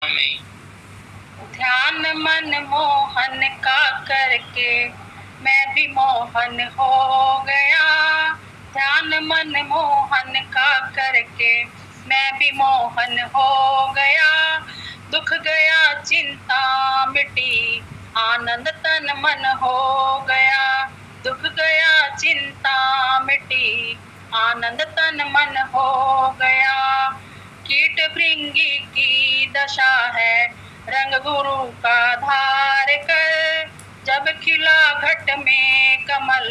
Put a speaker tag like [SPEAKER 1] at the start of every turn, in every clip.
[SPEAKER 1] में।
[SPEAKER 2] ध्यान मन मोहन का करके मैं भी मोहन हो गया। ध्यान मन मोहन का करके मैं भी मोहन हो गया। दुख गया चिंता मिटी आनंद तन मन हो गया। दुख गया चिंता मिटी आनंद तन मन हो गया। कीट भृंगी की दशा है रंग गुरु का धार कर। जब खिला घट में कमल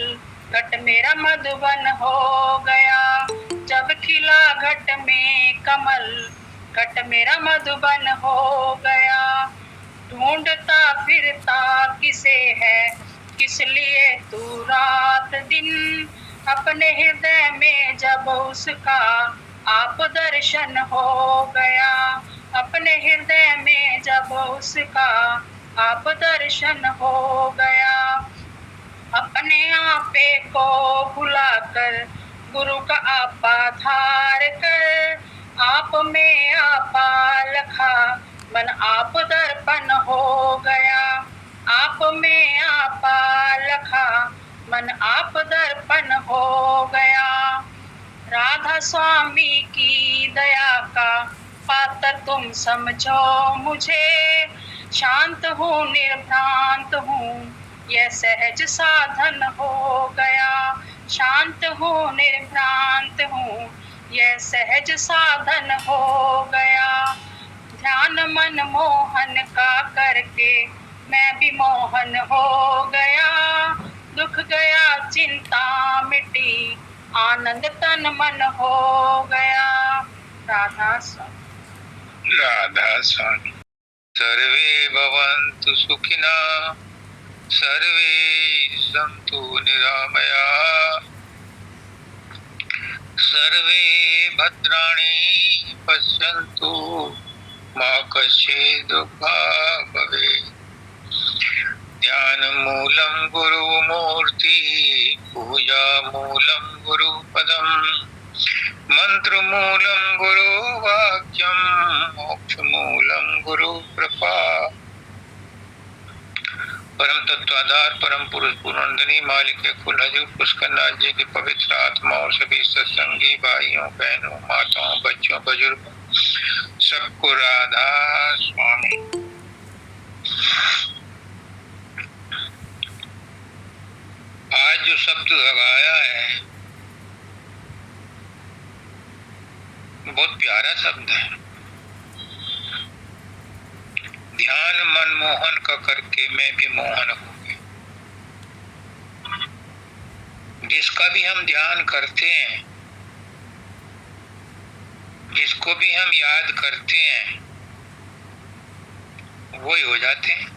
[SPEAKER 2] घट मेरा मधुबन हो गया। जब खिला घट में कमल घट मेरा मधुबन हो गया। ढूंढता फिरता किसे है किस लिए तू रात दिन। अपने हृदय में जब उसका आप दर्शन हो गया। अपने हृदय में जब उसका आप दर्शन हो गया। अपने आपे को भुलाकर गुरु का आपा धार कर। आप में आपा लखा मन आप दर्पण हो गया। आप में आपा लखा मन आप दर्पण हो गया। राधा स्वामी की दया का पात्र तुम समझो मुझे। शांत हूँ निर्भ्रांत हूँ यह सहज साधन हो गया। शांत हूँ निर्भ्रांत हूँ यह सहज साधन हो गया। ध्यान मन मोहन का करके मैं भी मोहन हो गया। दुख गया चिंता मिटी आनंद तन मन हो गया। राधा स्वामी।
[SPEAKER 1] राधा स्वामी। सर्वे भवन्तु सुखिनः सर्वे सन्तु निरामयाः सर्वे भद्राणि पश्यन्तु मा कश्चित् दुःखं भवेत्। ध्यानमूलं गुरुमूर्ति पूजामूलं गुरुपदम् मंत्रमूलं गुरुवाक्यं मोक्षमूलं गुरुकृपा। परम तत्वाधार परम पुरुष पुरंदनी मालिक कुल हजूर पुष्करनाथ जी की पवित्र आत्मा और सभी सत्संगी भाइयों बहनों माताओं बच्चों बुजुर्गों सबको राधा स्वामी। आज जो शब्द लगाया है बहुत प्यारा शब्द है। ध्यान मन मोहन का करके मैं भी मोहन हो गया। जिसका भी हम ध्यान करते हैं जिसको भी हम याद करते हैं वही हो जाते हैं।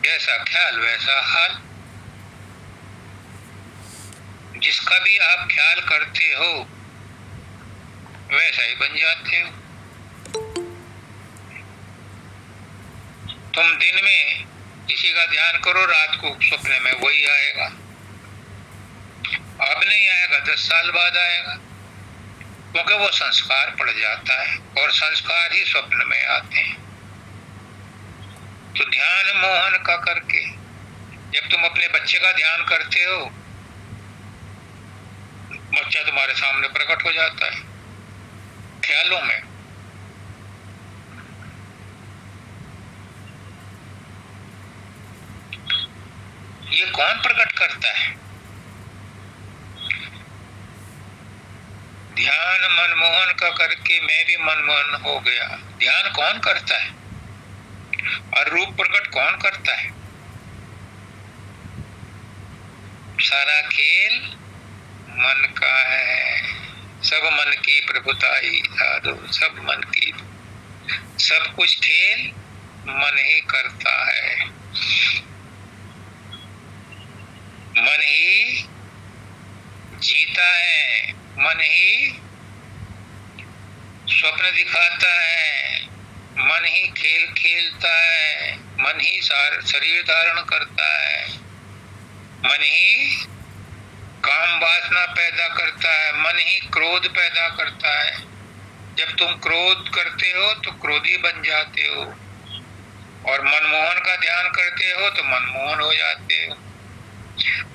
[SPEAKER 1] जैसा ख्याल वैसा हाल। जिसका भी आप ख्याल करते हो वैसा ही बन जाते हो। तुम दिन में किसी का ध्यान करो रात को सपने में वही आएगा। अब नहीं आएगा 10 साल बाद आएगा क्योंकि वो संस्कार पड़ जाता है और संस्कार ही स्वप्न में आते हैं। तो ध्यान मोहन का करके जब तुम अपने बच्चे का ध्यान करते हो बच्चा तुम्हारे सामने प्रकट हो जाता है ख्यालों में। ये कौन प्रकट करता है? ध्यान मनमोहन का करके मैं भी मनमोहन हो गया। ध्यान कौन करता है और रूप प्रकट कौन करता है? सारा खेल मन का है। सब मन की प्रभुताई साधु सब मन की। सब कुछ खेल मन ही करता है। मन ही जीता है। मन ही स्वप्न दिखाता है। मन ही खेल खेलता है। मन ही शरीर धारण करता है। मन ही काम वासना पैदा करता है। मन ही क्रोध पैदा करता है। जब तुम क्रोध करते हो तो क्रोधी बन जाते हो, और मनमोहन का ध्यान करते हो तो मनमोहन हो जाते हो,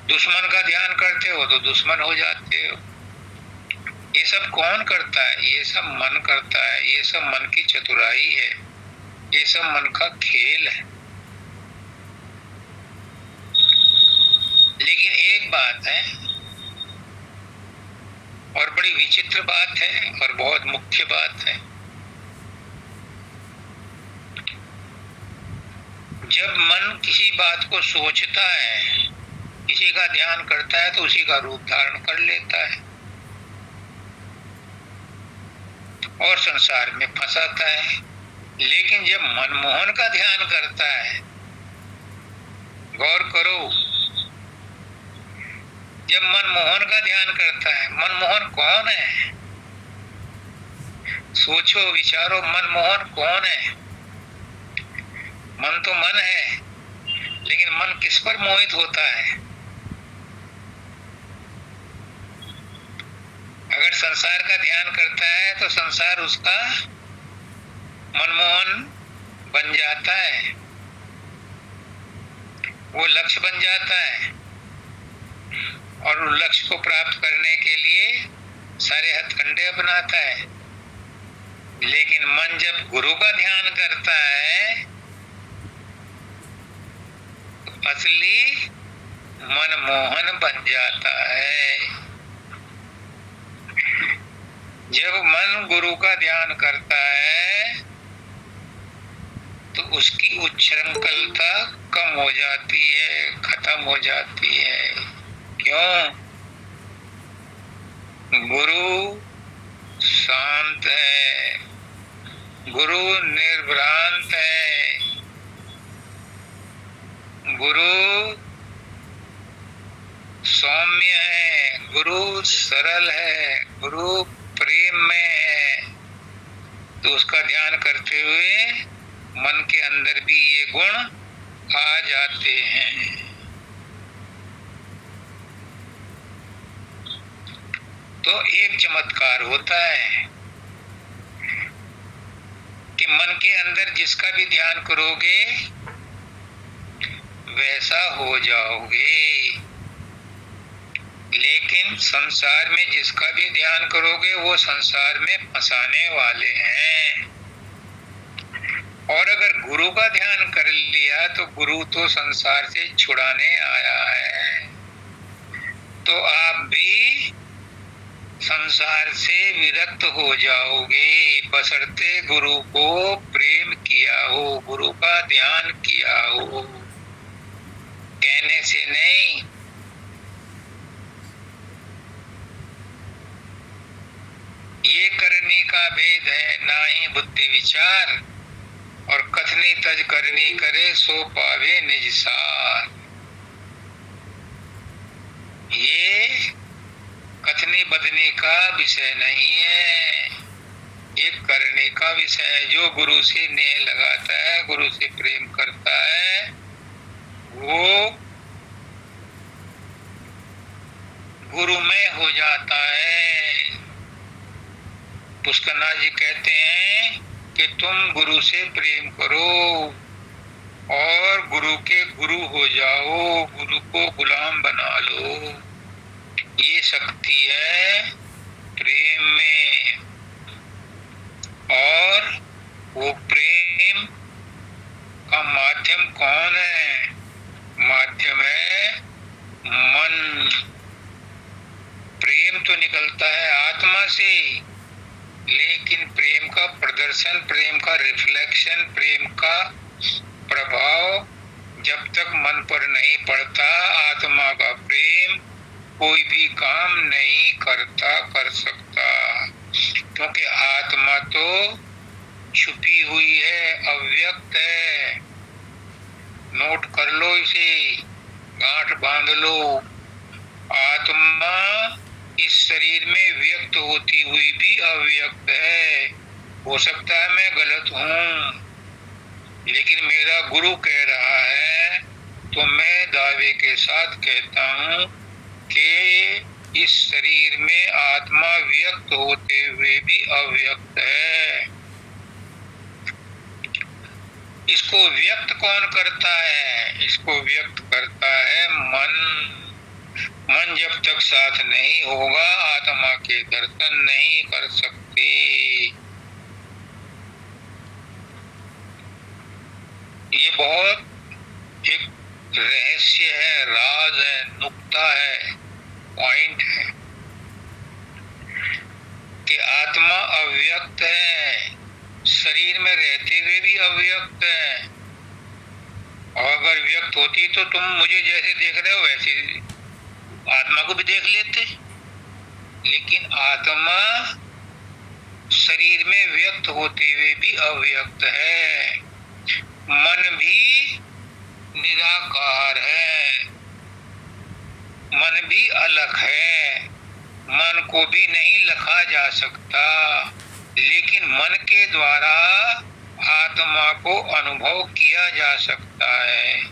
[SPEAKER 1] दुश्मन का ध्यान करते हो तो दुश्मन हो जाते हो। ये सब कौन करता है? ये सब मन करता है। ये सब मन की चतुराई है, ये सब मन का खेल है। लेकिन एक बात है, और बड़ी विचित्र बात है और बहुत मुख्य बात है, जब मन किसी बात को सोचता है, किसी का ध्यान करता है, तो उसी का रूप धारण कर लेता है और संसार में फंसाता है। लेकिन जब मनमोहन का ध्यान करता है, गौर करो, जब मनमोहन का ध्यान करता है, मनमोहन कौन है? सोचो, विचारो, मनमोहन कौन है? मन तो मन है, लेकिन मन किस पर मोहित होता है? अगर संसार का ध्यान करता है तो संसार उसका मनमोहन बन जाता है, वो लक्ष्य बन जाता है, और उस लक्ष्य को प्राप्त करने के लिए सारे हथकंडे अपनाता है। लेकिन मन जब गुरु का ध्यान करता है तो असली मनमोहन बन जाता है। जब मन गुरु का ध्यान करता है तो उसकी उच्छृंखलता कम हो जाती है, खत्म हो जाती है। क्यों? गुरु शांत है, गुरु निर्भ्रांत है, गुरु सौम्य है, गुरु सरल है, गुरु प्रेम में है। तो उसका ध्यान करते हुए मन के अंदर भी ये गुण आ जाते हैं। तो एक चमत्कार होता है कि मन के अंदर जिसका भी ध्यान करोगे वैसा हो जाओगे, लेकिन संसार में जिसका भी ध्यान करोगे वो संसार में फंसाने वाले हैं। और अगर गुरु का ध्यान कर लिया तो गुरु तो संसार से छुड़ाने आया है, तो आप भी संसार से विरक्त हो जाओगे, बशर्ते गुरु को प्रेम किया हो, गुरु का ध्यान किया हो। कहने से नहीं, ये करनी का भेद है, ना ही बुद्धि विचार, और कथनी तज करनी करे सो पावे निज सार। ये कथनी बदनी का विषय नहीं है, ये करने का विषय है। जो गुरु से नेह लगाता है, गुरु से प्रेम करता है, वो गुरुमय हो जाता है। पुष्करनाथ जी कहते हैं कि तुम गुरु से प्रेम करो और गुरु के गुरु हो जाओ, गुरु को गुलाम बना लो। ये शक्ति है प्रेम में, और वो प्रेम का माध्यम कौन है? माध्यम है मन। प्रेम तो निकलता है आत्मा से, लेकिन प्रेम का प्रदर्शन, प्रेम का रिफ्लेक्शन, प्रेम का प्रभाव जब तक मन पर नहीं पड़ता, आत्मा का प्रेम कोई भी काम नहीं कर सकता। क्योंकि आत्मा तो छुपी हुई है, अव्यक्त है। नोट कर लो इसे, गांठ बांध लो। आत्मा इस शरीर में व्यक्त होती हुई भी अव्यक्त है। हो सकता है मैं गलत हूँ, लेकिन मेरा गुरु कह रहा है तो मैं दावे के साथ कहता हूँ कि इस शरीर में आत्मा व्यक्त होते हुए भी अव्यक्त है। इसको व्यक्त कौन करता है? इसको व्यक्त करता है मन। मन जब तक साथ नहीं होगा आत्मा के दर्शन नहीं कर सकती। ये बहुत एक रहस्य है, राज है, नुक्ता है, पॉइंट है कि आत्मा अव्यक्त है, शरीर में रहते हुए भी अव्यक्त है। और अगर व्यक्त होती तो तुम मुझे जैसे देख रहे हो वैसे आत्मा को भी देख लेते। लेकिन आत्मा शरीर में व्यक्त होते हुए भी अव्यक्त है। मन भी निराकार है, मन भी अलग है, मन को भी नहीं लखा जा सकता। लेकिन मन के द्वारा आत्मा को अनुभव किया जा सकता है।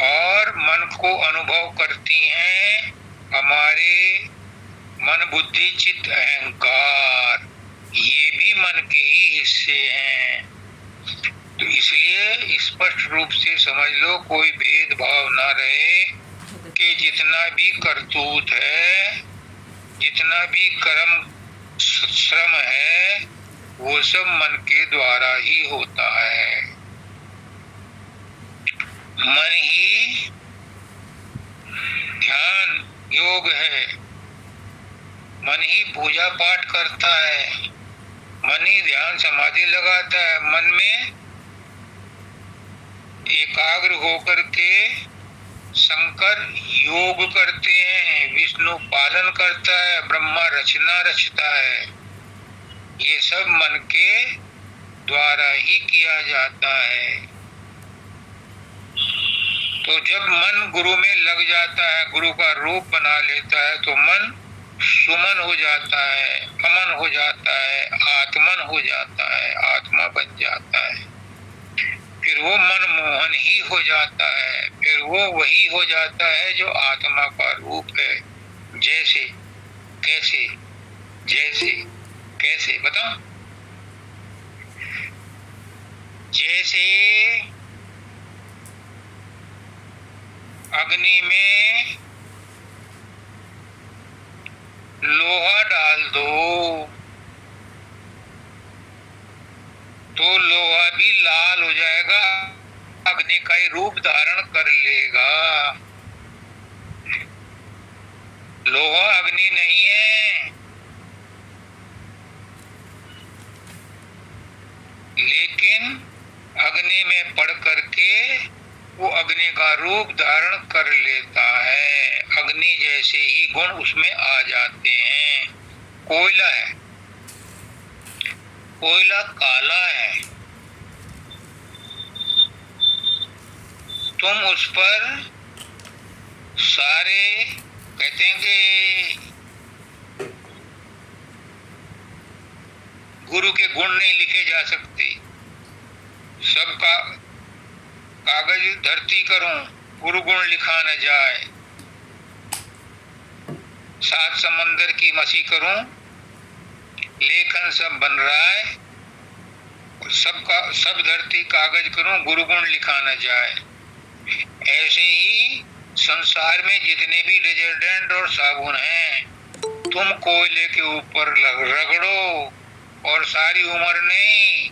[SPEAKER 1] और मन को अनुभव करती हैं हमारे मन, बुद्धि, चित्त, अहंकार। ये भी मन के ही हिस्से हैं। तो इसलिए स्पष्ट रूप से समझ लो, कोई भेदभाव ना रहे कि जितना भी करतूत है, जितना भी कर्म श्रम है, वो सब मन के द्वारा ही होता है। मन ही ध्यान योग है, मन ही पूजा पाठ करता है, मन ही ध्यान समाधि लगाता है। मन में एकाग्र होकर के शंकर योग करते हैं, विष्णु पालन करता है, ब्रह्मा रचना रचता है। ये सब मन के द्वारा ही किया जाता है। तो जब मन गुरु में लग जाता है, गुरु का रूप बना लेता है, तो मन सुमन हो जाता है, अमन हो जाता है, आत्मन हो जाता है, आत्मा बन जाता है। फिर वो मन मोहन ही हो जाता है। फिर वो वही हो जाता है जो आत्मा का रूप है। जैसे कैसे, जैसे कैसे बताओ? जैसे अग्नि में लोहा डाल दो तो लोहा भी लाल हो जाएगा, अग्नि का ही रूप धारण कर लेगा। लोहा अग्नि नहीं है, लेकिन अग्नि में पड़ करके वो अग्नि का रूप धारण कर लेता है। अग्नि जैसे ही गुण उसमें आ जाते हैं। कोयला है, कोयला काला है, तुम उस पर सारे कहते हैं कि गुरु के गुण नहीं लिखे जा सकते। सबका कागज धरती करूं, गुरु गुण लिखा न जाए। सात समंदर की मसी करूं, लेखन सब बन रहा है, सबका सब धरती कागज करूं, गुरु गुण लिखा न जाए। ऐसे ही संसार में जितने भी डिटर्जेंट और साबुन हैं, तुम कोयले के ऊपर रगड़ो और सारी उम्र नहीं,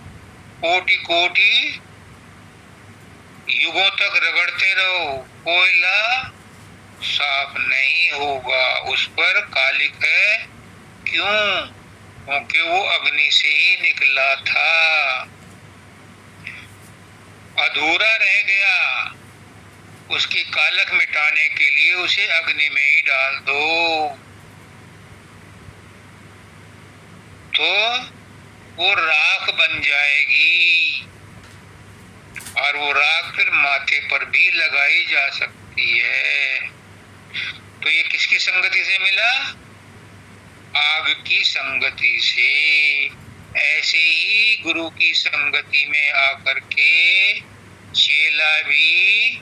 [SPEAKER 1] कोटि कोटि युगों तक रगड़ते रहो, कोयला साफ नहीं होगा। उस पर कालिक है। क्यों? क्योंकि वो अग्नि से ही निकला था, अधूरा रह गया। उसकी कालक मिटाने के लिए उसे अग्नि में ही डाल दो, तो वो राख बन जाएगी। और वो राख फिर माथे पर भी लगाई जा सकती है। तो ये किसकी संगति से मिला? आग की संगति से। ऐसे ही गुरु की संगति में आकर के चेला भी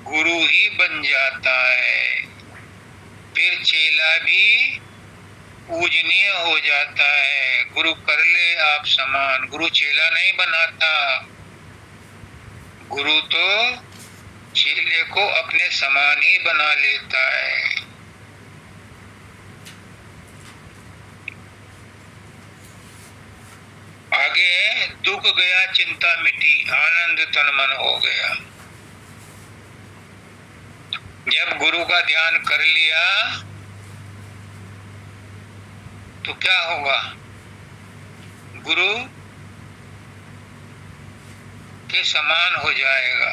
[SPEAKER 1] गुरु ही बन जाता है। फिर चेला भी पूजनीय हो जाता है। गुरु कर ले आप समान, गुरु चेला नहीं बनाता, गुरु तो चेले को अपने समान ही बना लेता है। आगे दुख गया चिंता मिटी, आनंद तन मन हो गया। जब गुरु का ध्यान कर लिया तो क्या होगा? गुरु के समान हो जाएगा।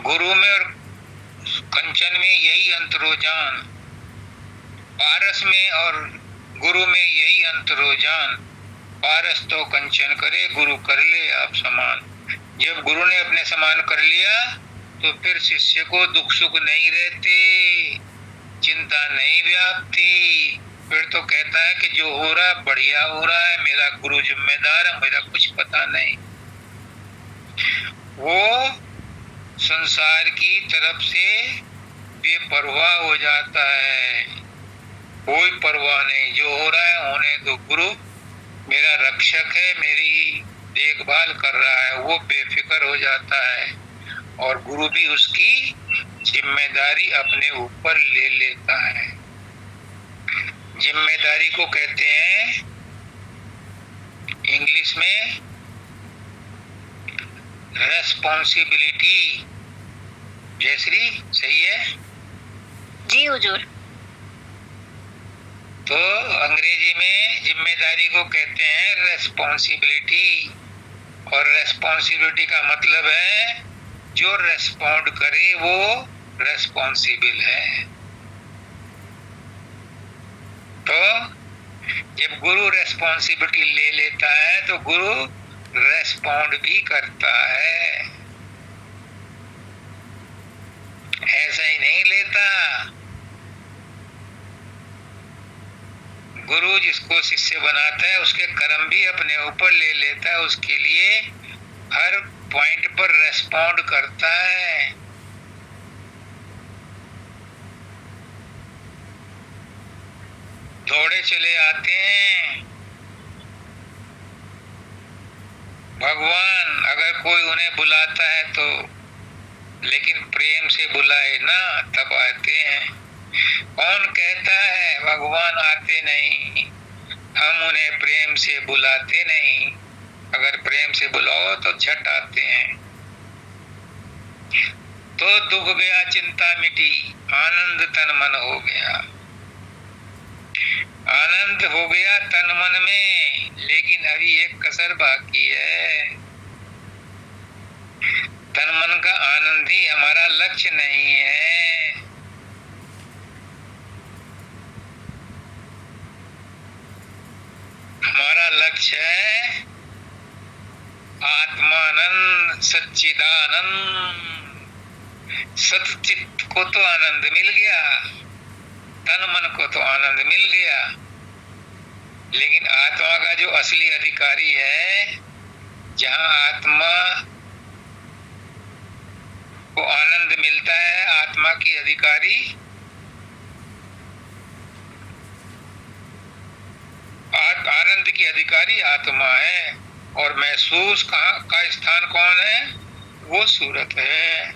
[SPEAKER 1] गुरु में और कंचन में यही अंतरोजान, पारस में और गुरु में यही अंतरोजान। पारस तो कंचन करे, गुरु कर ले आप समान। जब गुरु ने अपने समान कर लिया तो फिर शिष्य को दुख सुख नहीं रहते, चिंता नहीं व्यापती। फिर तो कहता है कि जो हो रहा है बढ़िया हो रहा है, मेरा गुरु जिम्मेदार है, मेरा कुछ पता नहीं। वो संसार की तरफ से बेपरवाह हो जाता है, कोई परवाह नहीं, जो हो रहा है होने दो, गुरु मेरा रक्षक है, मेरी देखभाल कर रहा है। वो बेफिक्र हो जाता है और गुरु भी उसकी जिम्मेदारी अपने ऊपर ले लेता है। जिम्मेदारी को कहते हैं इंग्लिश में रेस्पॉन्सिबिलिटी। जयश्री सही है?
[SPEAKER 3] जी हुजूर।
[SPEAKER 1] तो अंग्रेजी में जिम्मेदारी को कहते हैं रेस्पॉन्सिबिलिटी, और रेस्पॉन्सिबिलिटी का मतलब है जो रेस्पॉन्ड करे वो रेस्पॉन्सिबल है। तो जब गुरु रेस्पॉन्सिबिलिटी ले लेता है तो गुरु रेस्पॉन्ड भी करता है, ऐसा ही नहीं लेता। गुरु जिसको शिष्य बनाता है उसके कर्म भी अपने ऊपर ले लेता है, उसके लिए हर पॉइंट पर रेस्पॉन्ड करता है। दौड़े चले आते हैं भगवान, अगर कोई उन्हें बुलाता है तो, लेकिन प्रेम से बुलाए ना तब आते हैं। कौन कहता है भगवान आते नहीं? हम उन्हें प्रेम से बुलाते नहीं, अगर प्रेम से बुलाओ तो झट आते हैं। तो दुख गया चिंता मिटी, आनंद तन मन हो गया। आनंद हो गया तन मन में, लेकिन अभी एक कसर बाकी है। तन मन का आनंद ही हमारा लक्ष्य नहीं है। हमारा लक्ष्य है आत्मानंद, सच्चिदानंद। सच्चित को तो आनंद मिल गया, तन मन को तो आनंद मिल गया, लेकिन आत्मा का जो असली अधिकारी है, जहां आत्मा को आनंद मिलता है, आत्मा की अधिकारी आनंद की अधिकारी आत्मा है, और महसूस का स्थान कौन है? वो सूरत है।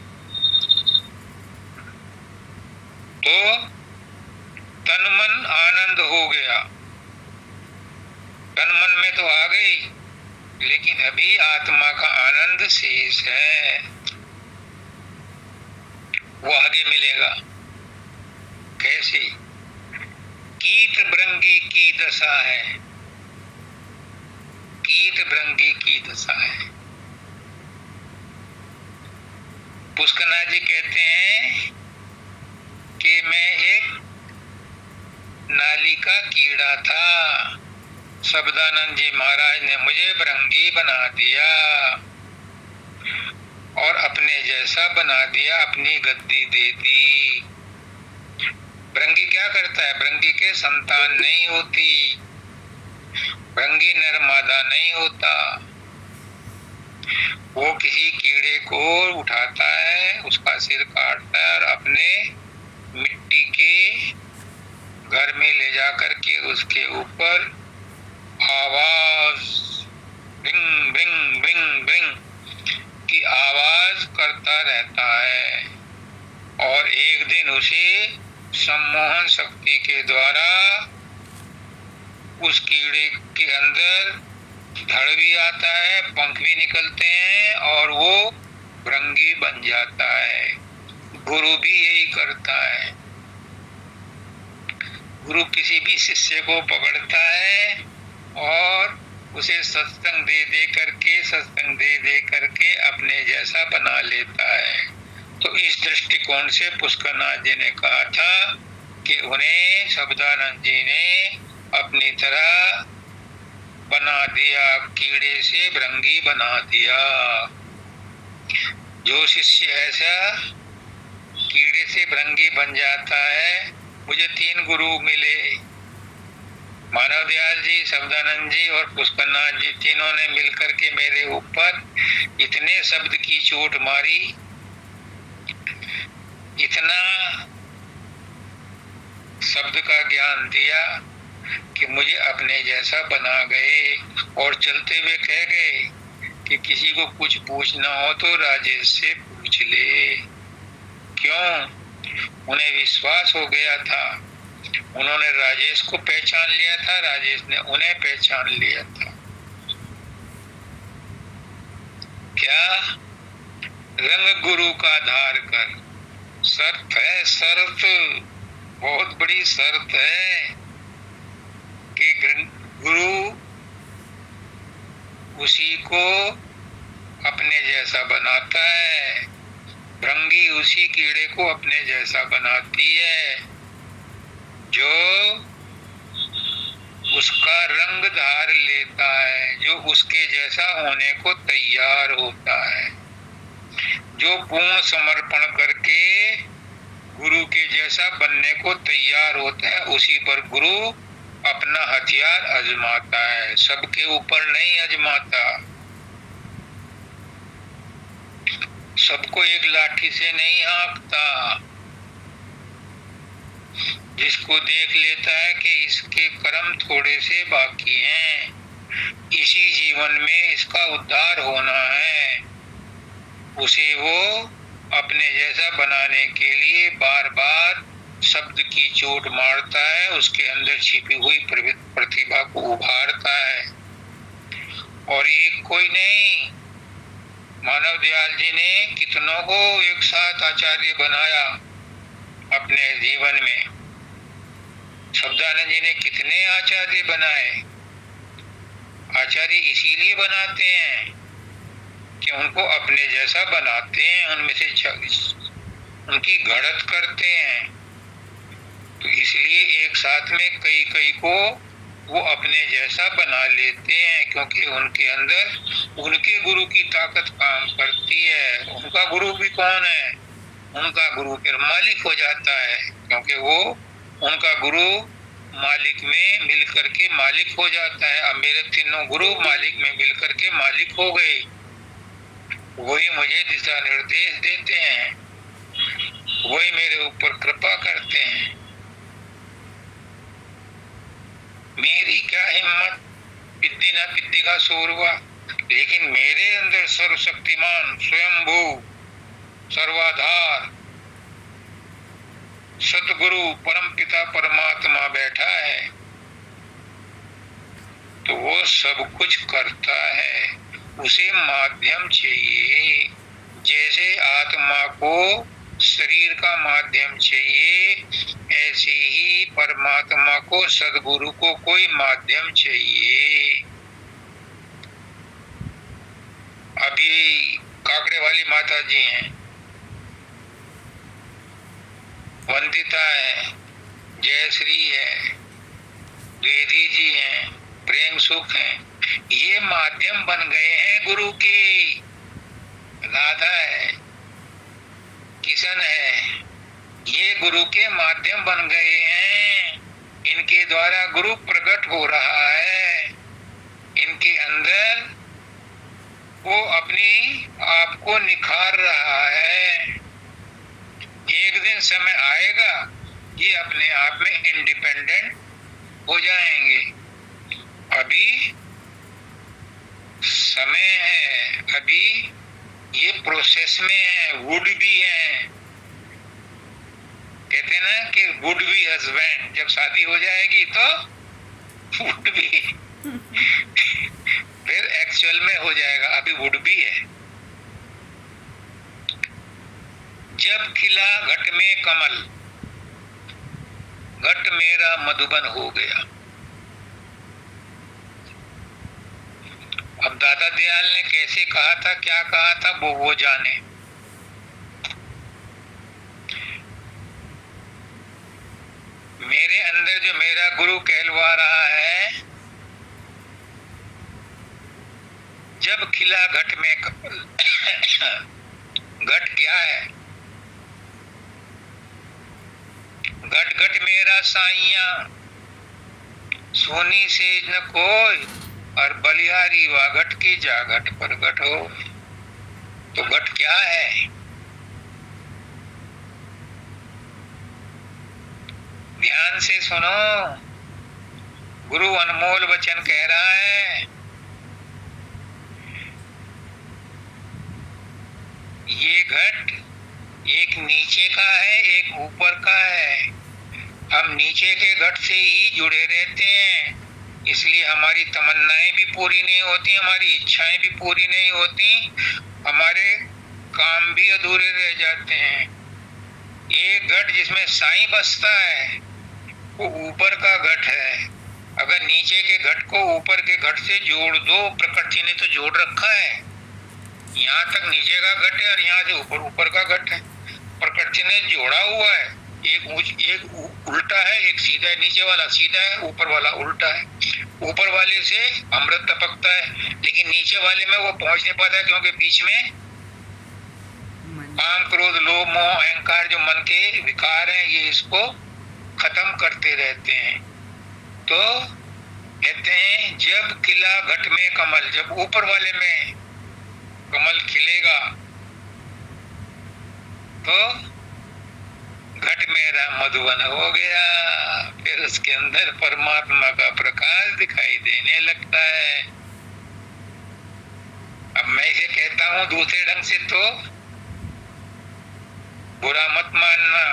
[SPEAKER 1] तो तन मन आनंद हो गया, तन मन में तो आ गई, लेकिन अभी आत्मा का आनंद शेष है, वो आगे मिलेगा। कैसे? कीट भृंगी की दशा है, कीट भृंगी की दशा है। पुष्करनाथ जी कहते हैं कि मैं एक नाली का कीड़ा था, शब्दानंद जी महाराज ने मुझे भृंगी बना दिया और अपने जैसा बना दिया, अपनी गद्दी दे दी। भृंगी क्या करता है? भृंगी के संतान नहीं होती, भृंगी नर मादा नहीं होता, वो किसी कीड़े को उठाता है, उसका सिर काटता है और अपने मिट्टी के घर में ले जाकर के उसके ऊपर आवाज बिंग बिंग बिंग बिंग की आवाज करता रहता है। और एक दिन उसे सम्मोहन शक्ति के द्वारा उस कीड़े के अंदर धड़ भी आता है, पंख भी निकलते हैं और वो भृंगी बन जाता है। गुरु भी यही करता है। गुरु किसी भी शिष्य को पकड़ता है और उसे सत्संग दे दे करके अपने जैसा बना लेता है। तो इस दृष्टिकोण से पुष्करनाथ जी ने कहा था कि उन्हें शब्दानंद जी ने अपनी तरह बना दिया, कीड़े से भृंगी बना दिया। जो शिष्य ऐसा कीड़े से भृंगी बन जाता है, मुझे 3 गुरु मिले, मानव दयाल जी, शब्दानंद जी और पुष्करनाथ जी, तीनों ने मिलकर के मेरे ऊपर इतने शब्द की चोट मारी, इतना शब्द का ज्ञान दिया कि मुझे अपने जैसा बना गए। और चलते हुए कह गए कि किसी को कुछ पूछना हो तो राजेश से पूछ ले। क्यों? उन्हें विश्वास हो गया था, उन्होंने राजेश को पहचान लिया था, राजेश ने उन्हें पहचान लिया था। क्या? रंग गुरु का धार कर, शर्त है, शर्त, बहुत बड़ी शर्त है कि गुरु उसी को अपने जैसा बनाता है, भृंगी उसी कीड़े को अपने जैसा बनाती है जो उसका रंग धार लेता है, जो उसके जैसा होने को तैयार होता है, जो पूर्ण समर्पण करके गुरु के जैसा बनने को तैयार होता है, उसी पर गुरु अपना हथियार आजमाता है, सबके ऊपर नहीं आजमाता। सबको एक लाठी से नहीं हाँकता। जिसको देख लेता है कि इसके कर्म थोड़े से बाकी हैं, इसी जीवन में इसका उद्धार होना है, उसे वो अपने जैसा बनाने के लिए बार बार शब्द की चोट मारता है, उसके अंदर छिपी हुई प्रतिभा को उभारता है। और एक कोई नहीं, मानव दयाल जी ने कितनों को एक साथ आचार्य बनाया अपने जीवन में। शब्दानंद जी ने कितने आचार्य बनाए। आचार्य इसीलिए बनाते हैं कि उनको अपने जैसा बनाते हैं, उनमें से उनकी घड़त करते हैं। तो इसलिए एक साथ में कई कई को वो अपने जैसा बना लेते हैं, क्योंकि उनके अंदर उनके गुरु की ताकत काम करती है। उनका गुरु भी कौन है? उनका गुरु फिर मालिक हो जाता है, क्योंकि वो उनका गुरु मालिक में मिलकर के मालिक हो जाता है। अब मेरे तीनों गुरु मालिक में मिलकर के मालिक हो गए, वही मुझे दिशा निर्देश देते हैं, वही मेरे ऊपर कृपा करते हैं। मेरी क्या हिम्मत, पिद्दी ना पिद्दी का शोर हुआ, लेकिन मेरे अंदर सर्वशक्तिमान स्वयंभू सर्वाधार सतगुरु परमपिता परमात्मा बैठा है, तो वो सब कुछ करता है। उसे माध्यम चाहिए, जैसे आत्मा को शरीर का माध्यम चाहिए, ऐसे ही परमात्मा को सद्गुरु को कोई माध्यम चाहिए। अभी काकड़े वाली माता जी हैं, वंदिता है, जयश्री है, द्विवेदी जी हैं, प्रेम सुख हैं, ये माध्यम बन गए हैं गुरु के। राधा है, किशन है, ये गुरु के माध्यम बन गए हैं। इनके द्वारा गुरु प्रकट हो रहा है, इनके अंदर वो अपनी आप को निखार रहा है। एक दिन समय आएगा ये अपने आप में इंडिपेंडेंट हो जाएंगे। अभी समय है, अभी ये प्रोसेस में है, वुड भी है। कहते ना कि वुड बी हस्बैंड, जब शादी हो जाएगी तो वुड भी फिर एक्चुअल में हो जाएगा, अभी वुड भी है। जब खिला घट में कमल, घट मेरा मधुबन हो गया। अब दादा दयाल ने कैसे कहा था, क्या कहा था, वो जाने। मेरे अंदर जो मेरा गुरु कहलवा रहा है, जब खिला घट में कमल। घट क्या है? घट घट मेरा साइया, सोनी से न कोई, और बलिहारी वा घट की जा घट पर घट हो। तो घट क्या है? ध्यान से सुनो, गुरु अनमोल वचन कह रहा है। ये घट एक नीचे का है, एक ऊपर का है। हम नीचे के घट से ही जुड़े रहते हैं, इसलिए हमारी तमन्नाएं भी पूरी नहीं होती, हमारी इच्छाएं भी पूरी नहीं होती, हमारे काम भी अधूरे रह जाते हैं। एक घट जिसमें साईं बसता है वो ऊपर का घट है। अगर नीचे के घट को ऊपर के घट से जोड़ दो, प्रकृति ने तो जोड़ रखा है, यहाँ तक नीचे का घट है और यहाँ से ऊपर ऊपर का घट है। प्रकृति ने जोड़ा हुआ है, एक उल्टा है, एक सीधा है। नीचे वाला सीधा है, ऊपर वाला उल्टा है। ऊपर वाले से अमृत टपकता है, लेकिन नीचे वाले में वो पहुंच नहीं पाता, क्योंकि बीच में काम, क्रोध, लोभ, मोह, अहंकार जो मन के विकार हैं, ये इसको खत्म करते रहते हैं। तो कहते हैं जब खिला घट में कमल, जब ऊपर वाले में कमल खिलेगा तो घट मेरा मधुबन हो गया। फिर उसके अंदर परमात्मा का प्रकाश दिखाई देने लगता है। अब मैं इसे कहता हूं दूसरे ढंग से, तो बुरा मत मानना,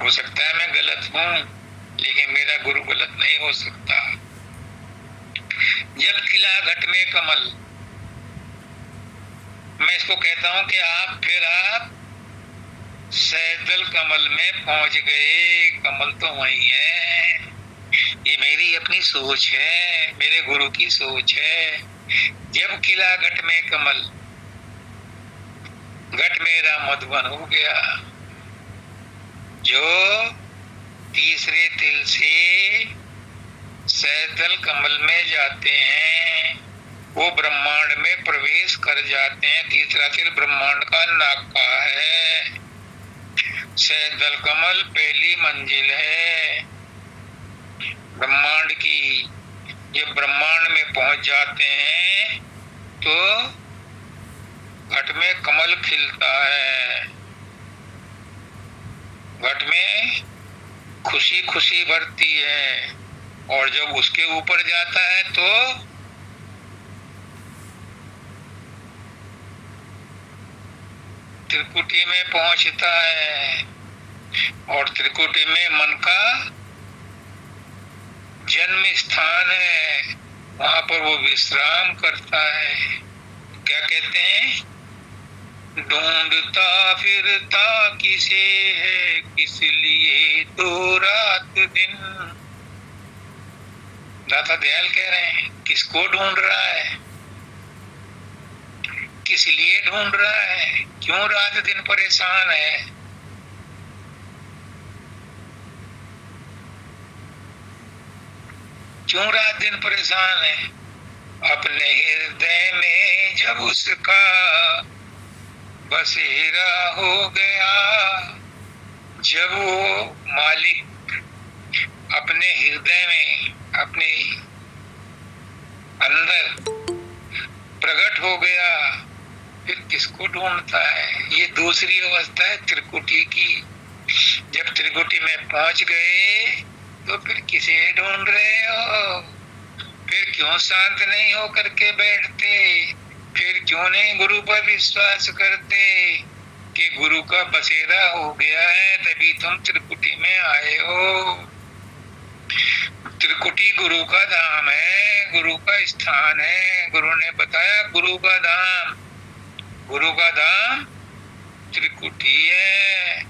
[SPEAKER 1] हो सकता है मैं गलत हूं, लेकिन मेरा गुरु गलत नहीं हो सकता। जब खिला घट में कमल, मैं इसको कहता हूं कि आप सैदल कमल में पहुंच गए। कमल तो वही है, ये मेरी अपनी सोच है, मेरे गुरु की सोच है। जब खिला घट में कमल, घट मेरा मधुबन हो गया। जो तीसरे तिल से सैदल कमल में जाते हैं वो ब्रह्मांड में प्रवेश कर जाते हैं। तीसरा तिल ब्रह्मांड का नाका है। सैदल कमल पहली मंजिल है ब्रह्मांड की। जब ब्रह्मांड में पहुंच जाते हैं तो घट में कमल खिलता है। घट में खुशी खुशी भरती है, और जब उसके ऊपर जाता है तो त्रिकुटी में पहुंचता है, और त्रिकुटी में मन का जन्म स्थान है, वहां पर वो विश्राम करता है। क्या कहते हैं? ढूंढता फिरता किसे है, किस लिए तो रात दिन। दाता दयाल कह रहे हैं किसको ढूंढ रहा है, किस लिए ढूंढ रहा है, क्यों रात दिन परेशान है। क्यों रात दिन परेशान है? अपने हृदय में जब उसका बसेरा हो गया, जब वो मालिक अपने हृदय में, अपने अंदर प्रकट हो गया, फिर किसको ढूंढता है? ये दूसरी अवस्था है त्रिकुटी की। जब त्रिकुटी में पहुंच गए तो फिर किसे ढूंढ रहे हो? फिर क्यों शांत नहीं हो करके बैठते? फिर क्यों नहीं गुरु पर विश्वास करते कि गुरु का बसेरा हो गया है तभी तुम त्रिकुटी में आए हो? त्रिकुटी गुरु का धाम है, गुरु का स्थान है। गुरु ने बताया गुरु का धाम, गुरु का धाम त्रिकुटी है।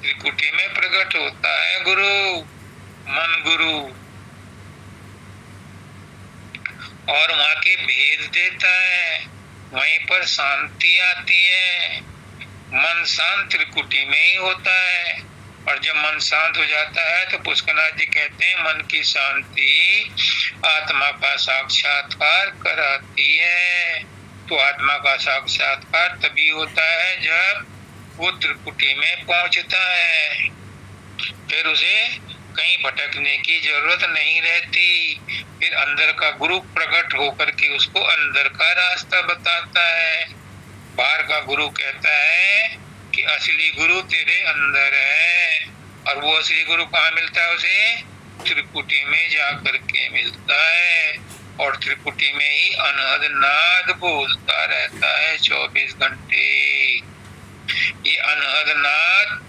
[SPEAKER 1] त्रिकुटी में प्रकट होता है गुरु, मन गुरु, और वहां के भेद देता है। वहीं पर शांति आती है। मन शांत त्रिकुटी में ही होता है। और जब मन शांत हो जाता है तो पुष्करनाथ जी कहते हैं मन की शांति आत्मा का साक्षात्कार कराती है। तो आत्मा का साक्षात्कार तभी होता है जब वो त्रिकुटी में पहुंचता है। फिर उसे कहीं भटकने की जरूरत नहीं रहती। फिर अंदर का गुरु प्रकट होकर के उसको अंदर का रास्ता बताता है। बाहर का गुरु कहता है कि असली गुरु तेरे अंदर है। और वो असली गुरु कहाँ मिलता है? उसे त्रिकुटी में जा करके मिलता है। और त्रिकुटी में ही अनहद नाद बोलता रहता है 24 घंटे। ये अनहद नाद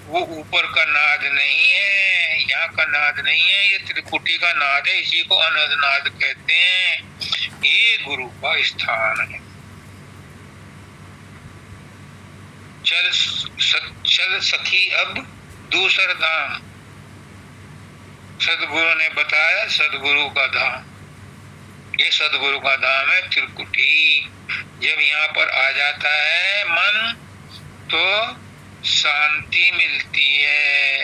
[SPEAKER 1] वो ऊपर का नाद नहीं है, यहाँ का नाद नहीं है, ये त्रिकुटी का नाद है। इसी को अनहद नाद कहते हैं। ये गुरु का स्थान है। चल सखी अब दूसर धाम। सदगुरु ने बताया सदगुरु का धाम, ये सदगुरु का धाम है त्रिकुटी। जब यहाँ पर आ जाता है मन तो शांति मिलती है,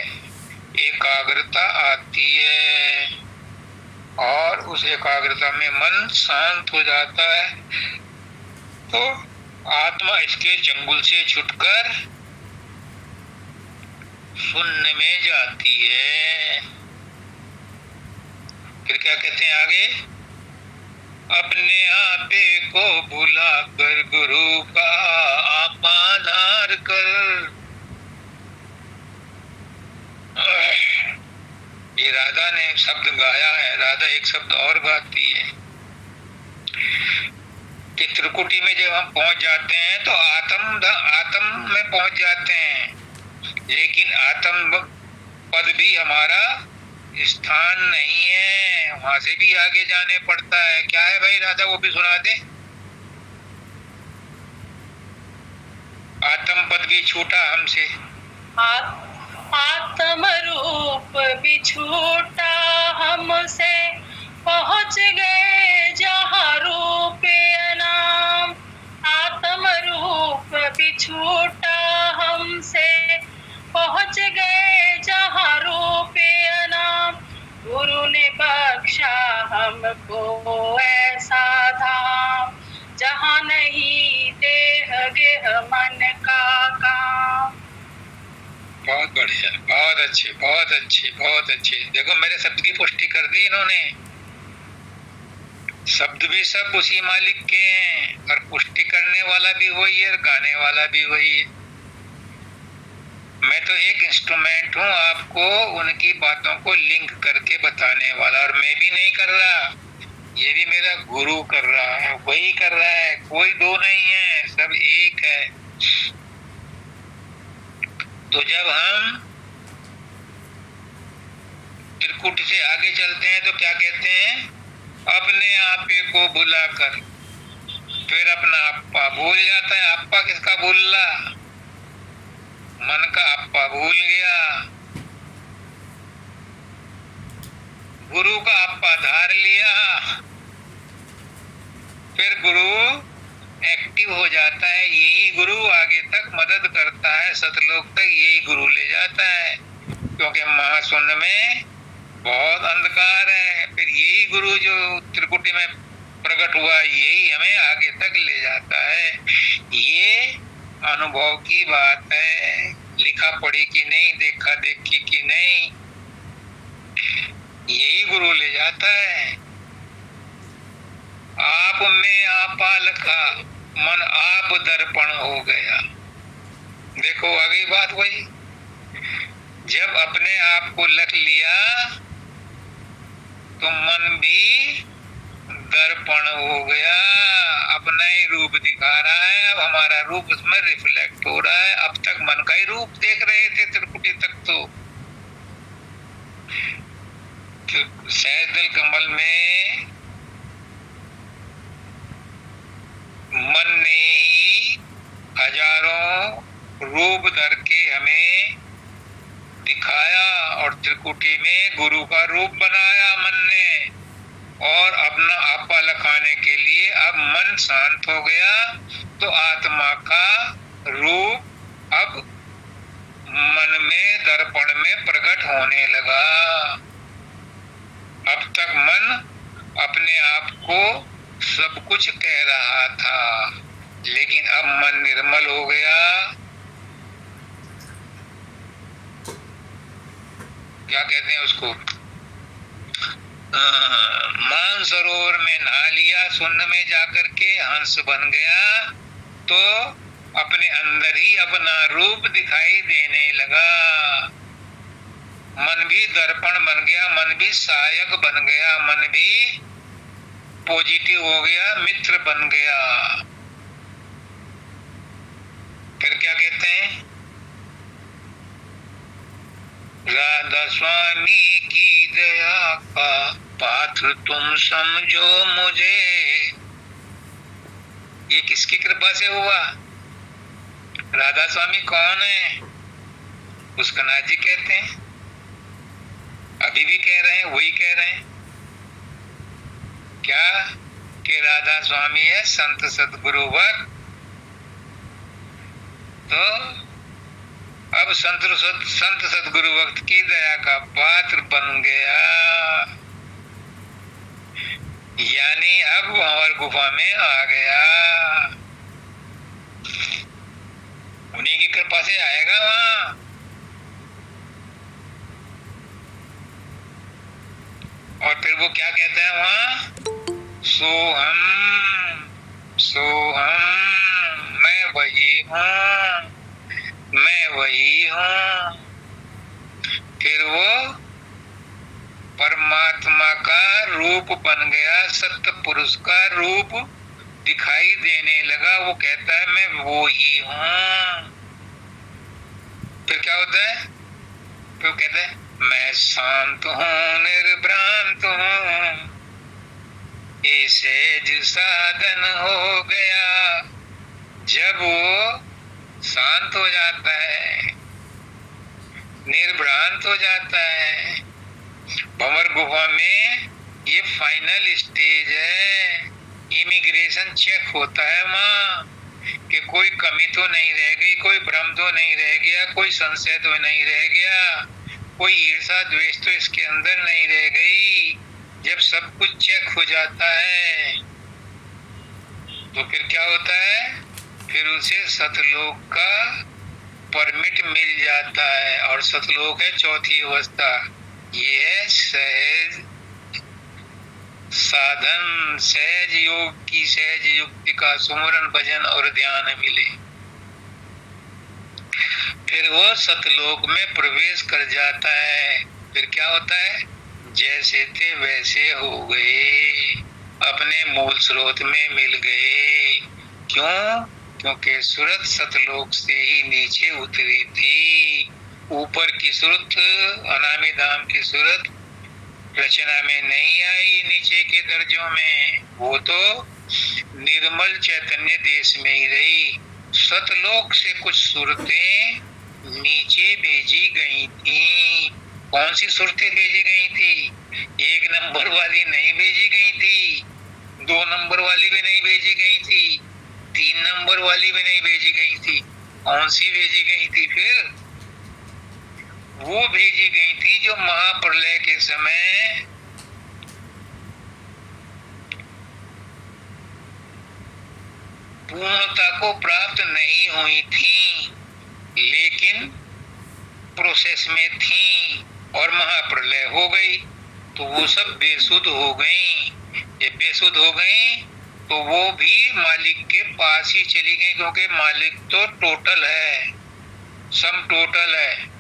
[SPEAKER 1] एकाग्रता आती है। और उस एकाग्रता में मन शांत हो जाता है तो आत्मा इसके चंगुल से छुटकर शून्य में जाती है। फिर क्या कहते हैं आगे? अपने आपे को भुला कर गुरु का आपाधार कर। ये राधा ने शब्द गाया है। राधा एक शब्द और गाती है कि त्रिकुटी में जब हम पहुंच जाते हैं तो आत्म में पहुंच जाते हैं, लेकिन आत्म पद भी हमारा स्थान नहीं है, वहां से भी आगे जाने पड़ता है। क्या है भाई राधा, वो भी सुना दे। आत्म पद भी छूटा हमसे।
[SPEAKER 2] आत्म रूप भी छूटा हमसे, पहुँच गए जहाँ रूप नाम। आत्म रूप भी छूटा हमसे, पहुँच गए जहाँ रूप नाम। गुरु ने बख्शा हमको ऐसा धाम, जहाँ नहीं देह गेह मन का काम।
[SPEAKER 1] बहुत बढ़िया, बहुत अच्छे, बहुत अच्छे, बहुत अच्छे। देखो मेरे शब्द की पुष्टि कर दी इन्होंने। शब्द भी सब उसी मालिक के हैं और पुष्टि करने वाला भी वही है और गाने वाला भी वही है। मैं तो एक इंस्ट्रूमेंट हूँ आपको उनकी बातों को लिंक करके बताने वाला, और मैं भी नहीं कर रहा, ये भी मेरा गुरु कर रहा है, वही कर रहा है। कोई दो नहीं है, सब एक है। तो जब हम त्रिकुट से आगे चलते हैं तो क्या कहते हैं? अपने आपे को बुलाकर। फिर अपना अप्पा भूल जाता है। अप्पा किसका भूलना? मन का अप्पा भूल गया, गुरु का अप्पा धार लिया। फिर गुरु एक्टिव हो जाता है। यही गुरु आगे तक मदद करता है, सतलोक तक यही गुरु ले जाता है, क्योंकि महाशून्य में बहुत अंधकार है। फिर यही गुरु जो त्रिकुटी में प्रकट हुआ यही हमें आगे तक ले जाता है। ये अनुभव की बात है, लिखा पढ़ी की नहीं, देखा देखी की नहीं, यही गुरु ले जाता है। आप में आपा लखा, मन आप दर्पण हो गया। देखो आ गई बात वही, जब अपने आप को लख लिया तो मन भी दर्पण हो गया, अपना ही रूप दिखा रहा है। अब हमारा रूप उसमें रिफ्लेक्ट हो रहा है। अब तक मन का ही रूप देख रहे थे त्रिकुटी तक, तो सहस्त्र कमल में मन ने ही हजारों रूप धर के हमें दिखाया और त्रिकुटी में गुरु का रूप बनाया मन ने। और अपना आपा लखाने के लिए अब मन शांत हो गया तो आत्मा का रूप अब मन में दर्पण में प्रकट होने लगा। अब तक मन अपने आप को सब कुछ कह रहा था, लेकिन अब मन निर्मल हो गया। क्या कहते हैं उसको, मानसरोवर में नहा लिया, शून्य में जाकर के हंस बन गया तो अपने अंदर ही अपना रूप दिखाई देने लगा। मन भी दर्पण बन गया, मन भी सहायक बन गया, मन भी पॉजिटिव हो गया, मित्र बन गया। फिर क्या कहते हैं, राधा स्वामी की दया का पात्र तुम समझो मुझे। ये किसकी कृपा से हुआ? राधा स्वामी कौन है? उसका नाथ जी कहते हैं, अभी भी कह रहे हैं, वही कह रहे हैं क्या कि राधा स्वामी है संत सतगुरु भक्त। तो अब संत सतगुरु भक्त की दया का पात्र बन गया, यानी अब भंवर गुफा में आ गया। उन्हीं की कृपा से आएगा वहां। और फिर वो क्या कहता है वहां, सोहम सोहम, मैं वही हूं, मैं वही हूं। फिर वो परमात्मा का रूप बन गया, सत्य पुरुष का रूप दिखाई देने लगा। वो कहता है मैं वो ही हूं। फिर क्या होता है, फिर वो कहता है मैं शांत हूं, निर्भ्रांत हूं, ये सहज साधन हो गया। जब वो शांत हो जाता है, निर्भ्रांत हो जाता है, भंवर गुफा में ये फाइनल स्टेज है। इमिग्रेशन चेक होता है वहां कि कोई कमी तो नहीं रह गई, कोई भ्रम तो नहीं रह गया, कोई संशय तो नहीं रह गया, कोई ईर्षा द्वेष तो इसके अंदर नहीं रह गई। जब सब कुछ चेक हो जाता है तो फिर क्या होता है, फिर उसे सतलोक का परमिट मिल जाता है। और सतलोक है चौथी अवस्था, ये है सहज साधन, सहज योग की सहज युक्ति का सुमरन भजन और ध्यान मिले। फिर वो सतलोक में प्रवेश कर जाता है। फिर क्या होता है, जैसे थे वैसे हो गए, अपने मूल स्रोत में मिल गए। क्यों? क्योंकि सूरत सतलोक से ही नीचे उतरी थी। ऊपर की सूरत, अनामी धाम की सूरत रचना में नहीं आई, नीचे के दर्जों में। वो तो निर्मल चैतन्य देश में ही रही। सतलोक से कुछ सूरतें नीचे भेजी गई थी। कौन सी सूरतें भेजी गई थी? 1 नंबर वाली नहीं भेजी गई थी, 2 नंबर वाली भी नहीं भेजी गई थी, 3 नंबर वाली भी नहीं भेजी गई थी। कौन सी भेजी गई थी? फिर वो भेजी गई थी जो महाप्रलय के समय पूर्णता को प्राप्त नहीं हुई थी, लेकिन प्रोसेस में थी और महाप्रलय हो गई तो वो सब बेसुध हो गई। ये बेसुध हो गई तो वो भी मालिक के पास ही चली गई, क्योंकि मालिक तो टोटल है, सम टोटल है।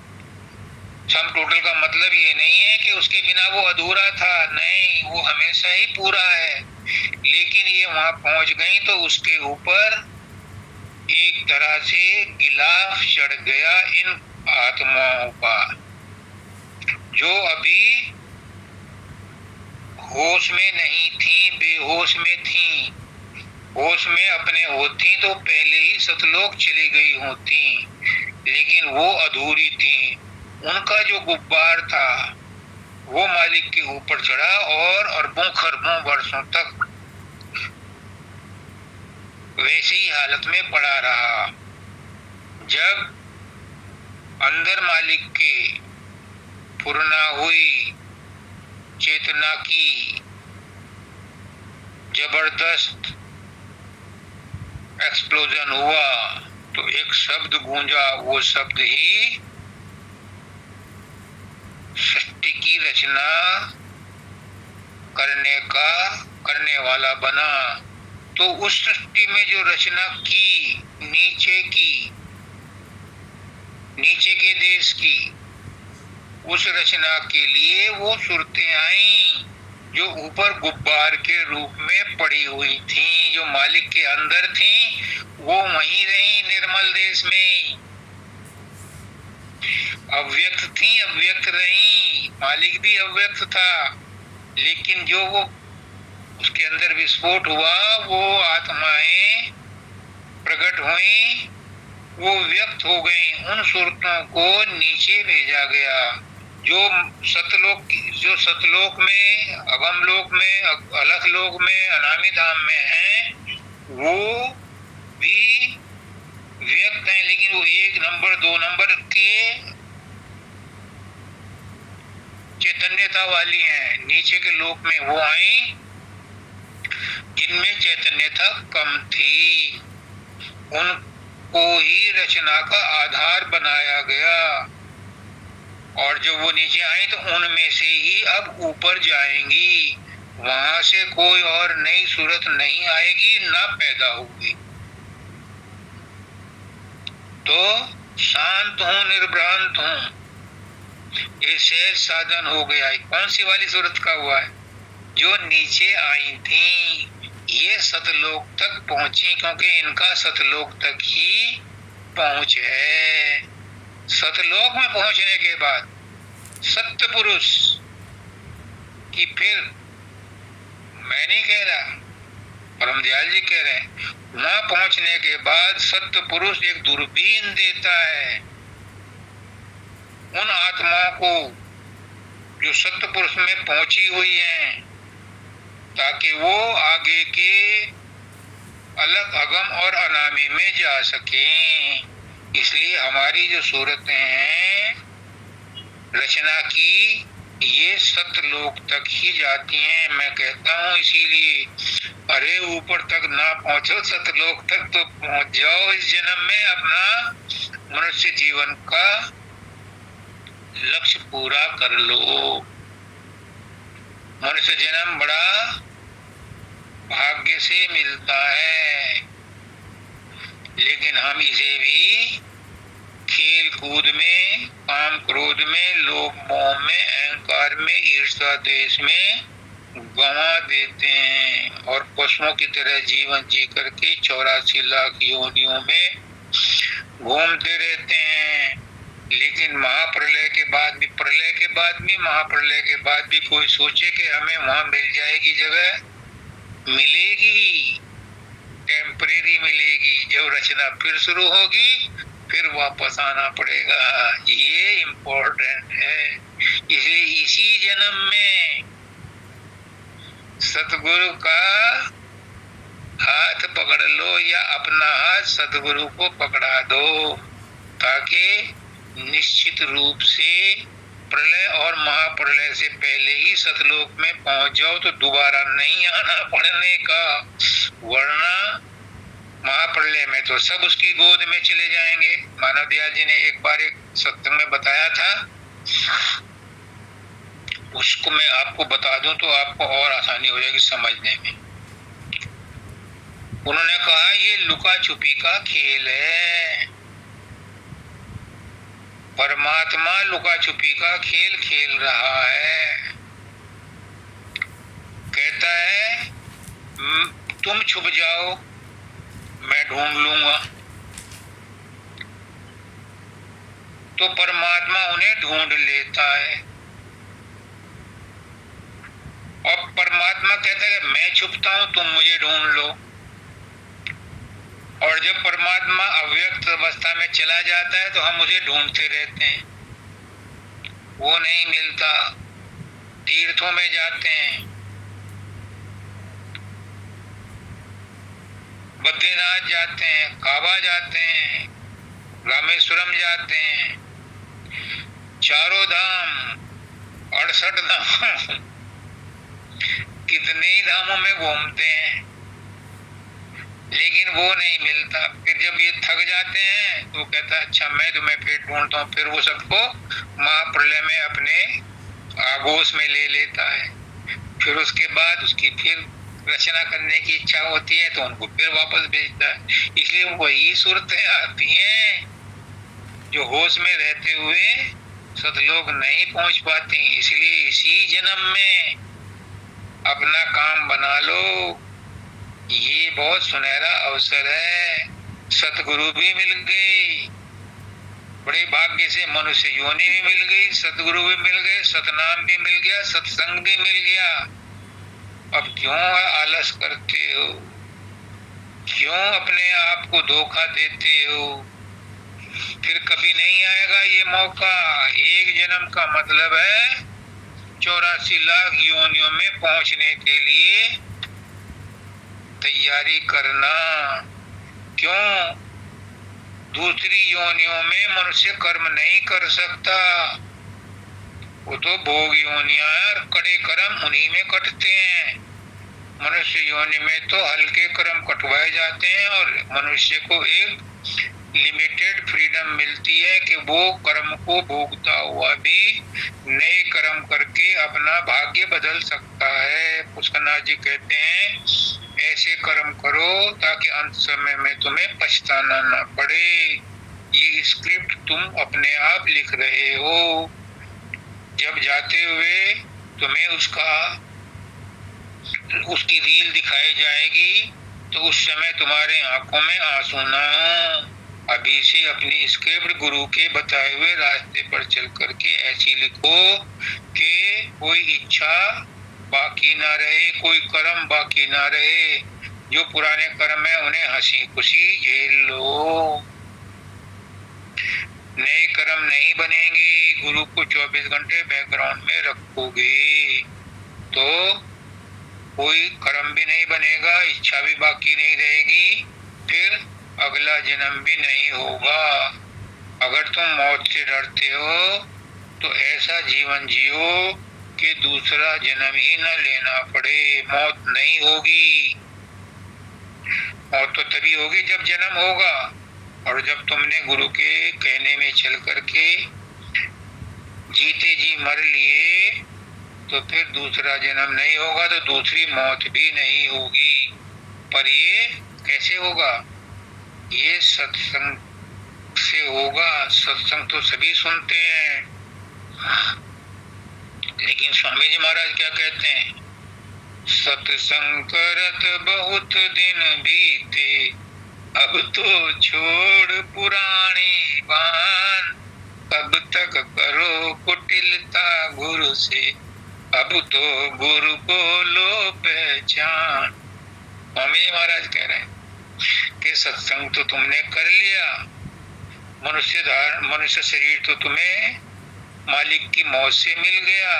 [SPEAKER 1] सम टोटल का मतलब ये नहीं है कि उसके बिना वो अधूरा था, नहीं, वो हमेशा ही पूरा है। लेकिन ये वहां पहुंच गई तो उसके ऊपर एक तरह से गिलाफ चढ़ गया इन आत्माओं का, जो अभी होश में नहीं थी, बेहोश में थी। होश में अपने होती तो पहले ही सतलोक चली गई होती, लेकिन वो अधूरी थी। उनका जो गुब्बार था वो मालिक के ऊपर चढ़ा और अरबों खरबों वर्षों तक वैसे ही हालत में पड़ा रहा। जब अंदर मालिक के पूर्णा हुई, चेतना की जबरदस्त एक्सप्लोजन हुआ, तो एक शब्द गूंजा। वो शब्द ही सृष्टि की रचना करने वाला बना। तो उस सृष्टि में जो रचना की, नीचे के देश की, उस रचना के लिए वो सूरतें आईं जो ऊपर गुब्बार के रूप में पड़ी हुई थी, जो मालिक के अंदर थी, वो वहीं रही निर्मल देश में। अव्यक्त थी, अव्यक्त रही, मालिक भी अव्यक्त था, लेकिन जो वो उसके अंदर विस्फोट हुआ, वो आत्माएं प्रकट हुई, वो व्यक्त हो गई। उन सूरतों को नीचे भेजा गया। जो सतलोक में, अगम लोक में, अलख लोक में, अनामी धाम में हैं, वो भी व्यक्त हैं, लेकिन वो 1 नंबर 2 नंबर के चैतन्यता वाली हैं। नीचे के लोक में वो आई जिनमें चैतन्यता कम थी, उनको ही रचना का आधार बनाया गया। और जब वो नीचे आई तो उनमें से ही अब ऊपर जाएंगी, वहां से कोई और नई सूरत नहीं आएगी, ना पैदा होगी। तो शांत हूं, निर्भ्रांत हूं, ये सहज साधन हो गया है। कौन सी वाली सूरत का हुआ है? जो नीचे आई थी, ये सतलोक तक पहुंची, क्योंकि इनका सतलोक तक ही पहुंच है। सतलोक में पहुंचने के बाद सत्य पुरुष की, फिर मैं नहीं कह रहा, परम दयाल जी कह रहे हैं, वहां पहुंचने के बाद सत्य पुरुष एक दूरबीन देता है उन आत्माओं को जो सत्य पुरुष में पहुंची हुई हैं, ताकि वो आगे के अलग अगम और अनामी में जा सकें। इसलिए हमारी जो सूरतें हैं रचना की, ये सतलोक तक ही जाती हैं। मैं कहता हूँ इसीलिए, अरे ऊपर तक ना पहुंचो, सतलोक तक तो पहुंच जाओ इस जन्म में। अपना मनुष्य जीवन का लक्ष्य पूरा कर लो। मनुष्य जन्म बड़ा भाग्य से मिलता है, लेकिन हम इसे भी खेल कूद में, काम क्रोध में, लोभ मोह में, अहंकार में, ईर्ष्या द्वेष में गंवा देते हैं और पशुओं की तरह जीवन जी करके 84 लाख योनियों में घूमते रहते हैं। लेकिन महाप्रलय के बाद भी, प्रलय के बाद भी, महाप्रलय के बाद भी कोई सोचे कि हमें वहां मिल जाएगी जगह? मिलेगी, टेम्परेरी मिलेगी। जब रचना फिर शुरू होगी, फिर वापस आना पड़ेगा। ये इम्पोर्टेंट है। इसलिए इसी जन्म में सतगुरु का हाथ पकड़ लो, या अपना हाथ सतगुरु को पकड़ा दो, ताकि निश्चित रूप से प्रलय और महाप्रलय से पहले ही सतलोक में पहुंच जाओ, तो दोबारा नहीं आना पड़ने का। वरना महाप्रलय में तो सब उसकी गोद में चले जाएंगे। मानव दयाल जी ने एक बार एक सत्संग में बताया था, उसको मैं आपको बता दूं तो आपको और आसानी हो जाएगी समझने में। उन्होंने कहा ये लुका छुपी का खेल है, परमात्मा लुका छुपी का खेल खेल रहा है। कहता है तुम छुप जाओ, मैं ढूंढ लूंगा। तो परमात्मा उन्हें ढूंढ लेता है। और परमात्मा कहता है मैं छुपता हूं, तुम मुझे ढूंढ लो। और जब परमात्मा अव्यक्त अवस्था में चला जाता है तो हम उसे ढूंढते रहते हैं, वो नहीं मिलता। तीर्थों में जाते हैं, बद्रीनाथ जाते हैं, काबा जाते हैं, रामेश्वरम जाते हैं, चारों धाम, 68 धाम, कितने ही धामों में घूमते हैं, लेकिन वो नहीं मिलता। फिर जब ये थक जाते हैं तो कहता है अच्छा मैं तुम्हें फिर ढूंढता हूँ। फिर वो सबको महाप्रलय में अपने आगोश में ले लेता है। फिर उसके बाद उसकी फिर रचना करने की इच्छा होती है तो उनको फिर वापस भेजता है। इसलिए वही सूरतें आती हैं जो होश में रहते हुए सतलोक नहीं पहुंच पाती। इसलिए इसी जन्म में अपना काम बना लो, ये बहुत सुनहरा अवसर है। सतगुरु भी मिल गई, बड़े भाग्य से मनुष्य योनि भी मिल गई, सतगुरु भी मिल गए, सतनाम भी मिल गया, सत्संग भी मिल गया। अब क्यों आलस करते हो, क्यों अपने आप को धोखा देते हो? फिर कभी नहीं आएगा ये मौका। एक जन्म का मतलब है 84 लाख योनियों में पहुंचने के लिए तैयारी करना। क्यों? दूसरी योनियों में मनुष्य कर्म नहीं कर सकता, वो तो भोग योनियां है और कड़े कर्म उन्हीं में कटते हैं। मनुष्य योनि में तो हल्के कर्म कटवाए जाते हैं और मनुष्य को एक लिमिटेड फ्रीडम मिलती है कि वो कर्म को भोगता हुआ भी नए कर्म करके अपना भाग्य बदल सकता है। पुष्करनाथ जी कहते हैं ऐसे कर्म करो ताकि अंत समय में तुम्हें पछताना ना पड़े। ये स्क्रिप्ट तुम अपने आप लिख रहे हो। जब जाते हुए तुम्हें उसकी रील दिखाई जाएगी तो उस समय तुम्हारे आंखों में आंसू ना हो। अभी से अपनी स्क्रिप्ट गुरु के बताए हुए रास्ते पर चल करके ऐसी लिखो कि कोई इच्छा बाकी ना रहे, कोई कर्म बाकी ना रहे। जो पुराने कर्म है उन्हें हंसी खुशी झेल लो, नए कर्म नहीं बनेंगे। गुरु को 24 घंटे बैकग्राउंड में रखोगे तो कोई कर्म भी नहीं बनेगा, इच्छा भी बाकी नहीं रहेगी, फिर अगला जन्म भी नहीं होगा। अगर तुम मौत से डरते हो तो ऐसा जीवन जियो कि दूसरा जन्म ही न लेना पड़े। मौत नहीं होगी, मौत तो तभी होगी जब जन्म होगा। और जब तुमने गुरु के कहने में चल करके जीते जी मर लिए तो फिर दूसरा जन्म नहीं होगा, तो दूसरी मौत भी नहीं होगी। पर ये कैसे होगा? ये सत्संग से होगा। सत्संग तो सभी सुनते हैं, लेकिन स्वामी जी महाराज क्या कहते हैं? सत्संग करत बहुत दिन बीते, अब तो छोड़ पुरानी बान। कब तक करो कुटिलता गुरु से, अब तो गुरु को लो पहचान। स्वामी महाराज कह रहे हैं कि सत्संग तो तुमने कर लिया, मनुष्य शरीर तो तुम्हें मालिक की मौत से मिल गया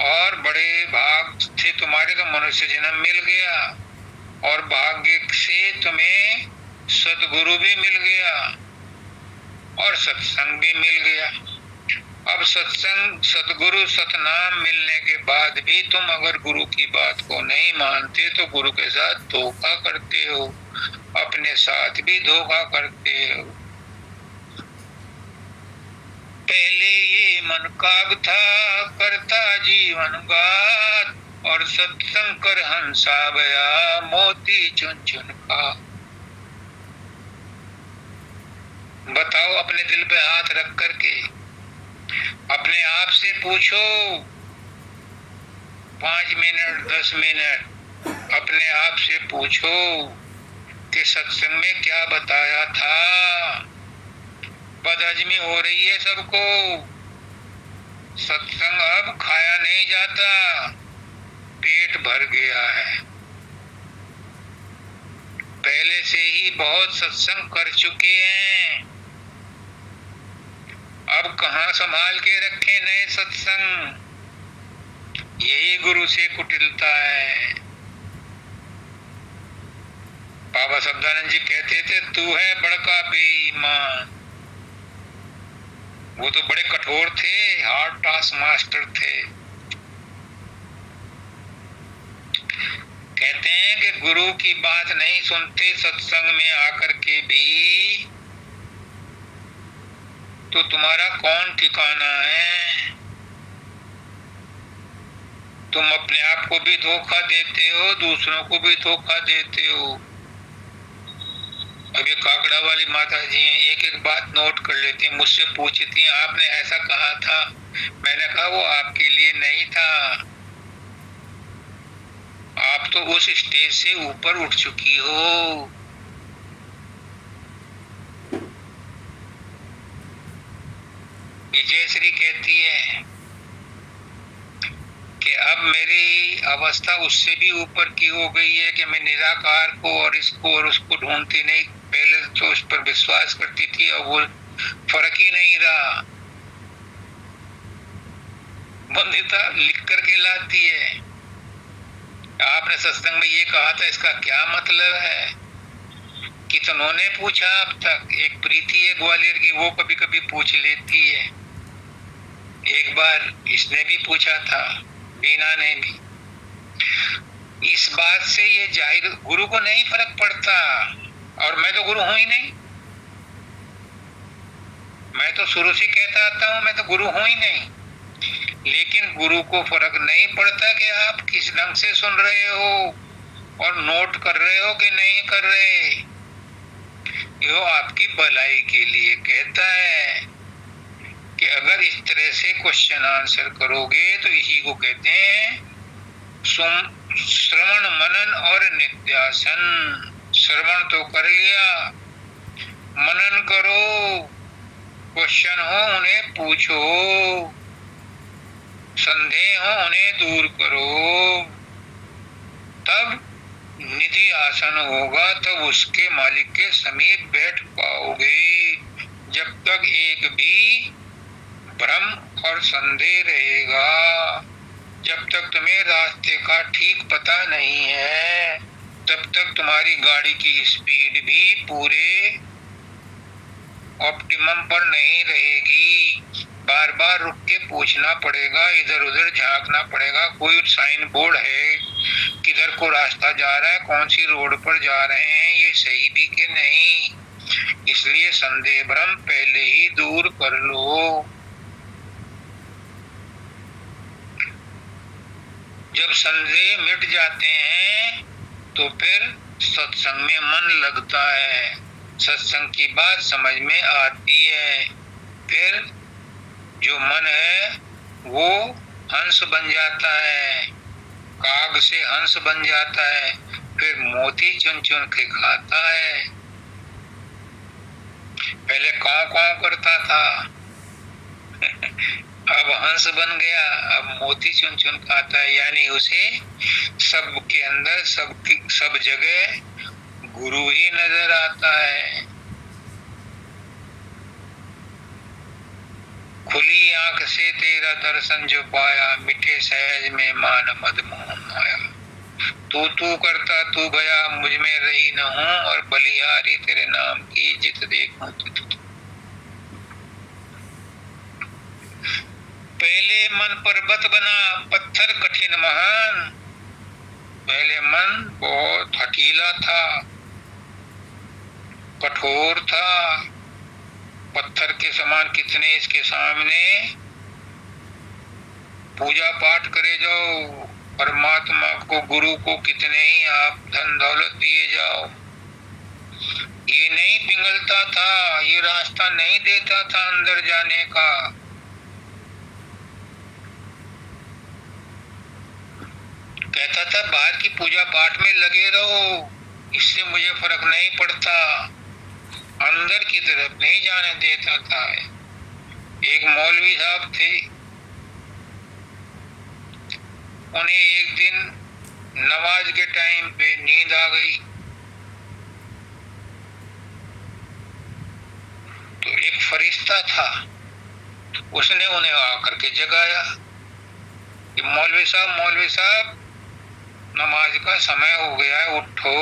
[SPEAKER 1] और बड़े भाग से तुम्हारे तो मनुष्य जन्म मिल गया और भाग्य से तुम्हें सतगुरु भी मिल गया और सत्संग भी मिल गया। अब सत्संग, सतगुरु, सतनाम मिलने के बाद भी तुम अगर गुरु की बात को नहीं मानते तो गुरु के साथ धोखा करते हो, अपने साथ भी धोखा करते हो। पहले ये मन काग था करता जीवन गात, और सत्संग कर हंसा गया मोती चुन चुन का। बताओ, अपने दिल पे हाथ रख करके अपने आप से पूछो, 5 मिनट 10 मिनट अपने आप से पूछो कि सत्संग में क्या बताया था। बदहजमी हो रही है सबको। सत्संग अब खाया नहीं जाता, पेट भर गया है। पहले से ही बहुत सत्संग कर चुके हैं, अब कहाँ संभाल के रखे नए सत्संग। यही गुरु से कुटिलता है। बाबा शब्दानंद जी कहते थे, तू है बड़का बेईमान। वो तो बड़े कठोर थे, हार्ड टास्क मास्टर थे। कहते हैं कि गुरु की बात नहीं सुनते सत्संग में आकर के भी, तो तुम्हारा कौन ठिकाना है। तुम अपने आप को भी धोखा देते हो, दूसरों को भी धोखा देते हो। अभी काकड़ा वाली माता जी हैं, एक एक बात नोट कर लेती हैं, मुझसे पूछती हैं आपने ऐसा कहा था। मैंने कहा वो आपके लिए नहीं था, आप तो उस स्टेज से ऊपर उठ चुकी हो। विजयश्री कहती है कि अब मेरी अवस्था उससे भी ऊपर की हो गई है कि मैं निराकार को और इसको और उसको ढूंढती नहीं। पहले तो उस पर विश्वास करती थी, अब वो फर्क ही नहीं रहा। बंदिता लिख करके लाती है, आपने सत्संग में ये कहा था, इसका क्या मतलब है। कितनों ने पूछा अब तक। एक प्रीति है ग्वालियर की, वो कभी कभी पूछ लेती है। एक बार इसने भी पूछा था, बीना ने भी। इस बात से ये जाहिर, गुरु को नहीं फर्क पड़ता। और मैं तो गुरु हूं ही नहीं, मैं तो शुरू से कहता आता हूं मैं तो गुरु हूं ही नहीं। लेकिन गुरु को फर्क नहीं पड़ता कि आप किस ढंग से सुन रहे हो और नोट कर रहे हो कि नहीं कर रहे। यो आपकी भलाई के लिए कहता है कि अगर इस तरह से क्वेश्चन आंसर करोगे तो इसी को कहते हैं श्रवण मनन और नित्यासन। श्रवण तो कर लिया, मनन करो, क्वेश्चन हो उन्हें पूछो, संदेह हो उन्हें दूर करो, तब निधि आसन होगा, तब उसके मालिक के समीप बैठ पाओगे। जब तक एक भी भ्रम और संदेह रहेगा, जब तक तुम्हें रास्ते का ठीक पता नहीं है, तब तक तुम्हारी गाड़ी की स्पीड भी पूरे ऑप्टिमम पर नहीं रहेगी। बार बार रुक के पूछना पड़ेगा, इधर उधर झांकना पड़ेगा, कोई साइन बोर्ड है, किधर को रास्ता जा रहा है, कौन सी रोड पर जा रहे हैं, ये सही भी कि नहीं। इसलिए संदेह भ्रम पहले ही दूर कर लो। जब संदेह मिट जाते हैं तो फिर सत्संग में मन लगता है, सत्संग की बात समझ में आती है। फिर जो मन है वो हंस बन जाता है, काग से हंस बन जाता है, फिर मोती चुन चुन के खाता है। पहले काव काव करता था अब हंस बन गया, अब मोती चुन चुन खाता है। यानी उसे सबके अंदर सब जगह गुरु ही नजर आता है। खुली आंख से तेरा दर्शन जो पाया, मिठे सहज में मान मद मोह माया। तू करता तू गया, मुझ में रही न हूं, और बलिहारी तेरे नाम की जित देखूं तित। पहले मन पर्वत बना, पत्थर कठिन महान। पहले मन बहुत हठीला था, कठोर था, पत्थर के समान। कितने इसके सामने पूजा पाठ करे जाओ, परमात्मा को, गुरु को कितने ही आप धन दौलत दिए जाओ, ये नहीं पिघलता था, ये रास्ता नहीं देता था अंदर जाने का। कहता था बाहर की पूजा पाठ में लगे रहो, इससे मुझे फर्क नहीं पड़ता, अंदर की तरफ नहीं जाने देता था। एक मौलवी साहब थे, उन्हें एक दिन नमाज के टाइम पे नींद आ गई, तो एक फरिश्ता था, उसने उन्हें आकर के जगाया कि मौलवी साहब नमाज का समय हो गया है, उठो।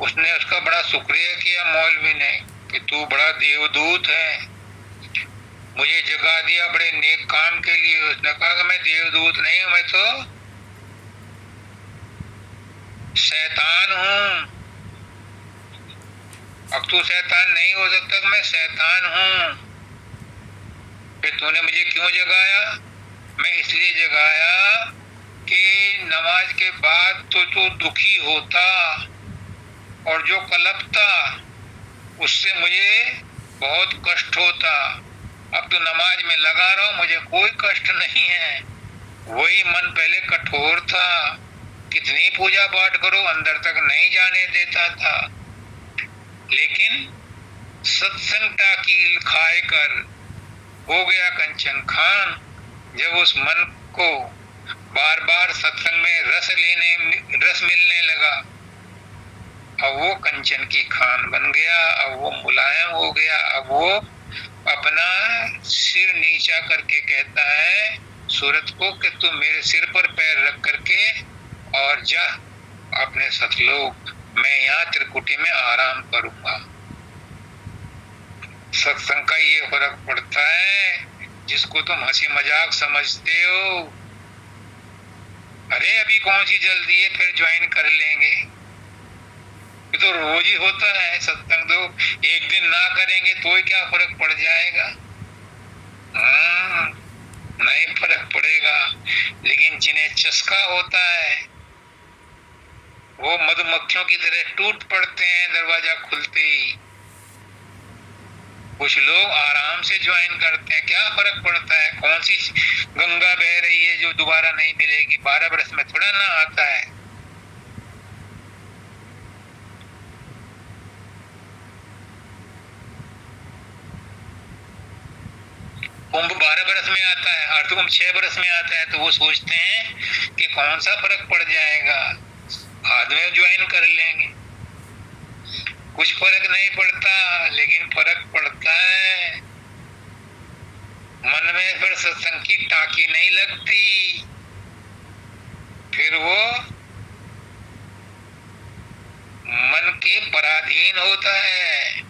[SPEAKER 1] उसने उसका बड़ा शुक्रिया किया मौलवी ने कि तू बड़ा देवदूत है, मुझे जगा दिया बड़े नेक काम के लिए। उसने कहा कि मैं देवदूत नहीं हूं, मैं तो शैतान हूं। अब तू शैतान नहीं हो सकता कि मैं शैतान हूं। फिर तूने मुझे क्यों जगाया? मैं इसलिए जगाया कि नमाज के बाद तो तू दुखी होता और जो कलपता उससे मुझे बहुत कष्ट होता। अब तो नमाज में लगा रहा हूं, मुझे कोई कष्ट नहीं है। वही मन पहले कठोर था, कितनी पूजा पाठ करो अंदर तक नहीं जाने देता था। लेकिन सत्संग टाकील खाए कर हो गया कंचन खान। जब उस मन को बार बार सत्संग में रस मिलने लगा, अब वो कंचन की खान बन गया, अब वो मुलायम हो गया। अब वो अपना सिर नीचा करके कहता है सूरत को कि तू मेरे सिर पर पैर रख करके और जा अपने सतलोक, मैं यहाँ त्रिकुटी में आराम करूंगा। सत्संग का ये फर्क पड़ता है, जिसको तुम हंसी मजाक समझते हो, अरे अभी कौन सी जल्दी है, फिर ज्वाइन कर लेंगे। ये तो रोज ही होता है सत्संग, तो एक दिन ना करेंगे तो ही क्या फर्क पड़ जाएगा? नहीं फर्क पड़ेगा। लेकिन जिन्हें चस्का होता है वो मधुमक्खियों की तरह टूट पड़ते हैं दरवाजा खुलते ही। कुछ लोग आराम से ज्वाइन करते हैं, क्या फर्क पड़ता है? कौन सी गंगा बह रही है जो दोबारा नहीं मिलेगी? 12 बरस में थोड़ा ना आता है। कुंभ 12 बरस में आता है, अर्धकुंभ 6 बरस में आता है, तो वो सोचते हैं कि कौन सा फर्क पड़ जाएगा, बाद में ज्वाइन कर लेंगे। कुछ फर्क नहीं पड़ता, लेकिन फर्क पड़ता है मन में। फिर सत्संग की टाकी नहीं लगती, फिर वो मन के पराधीन होता है।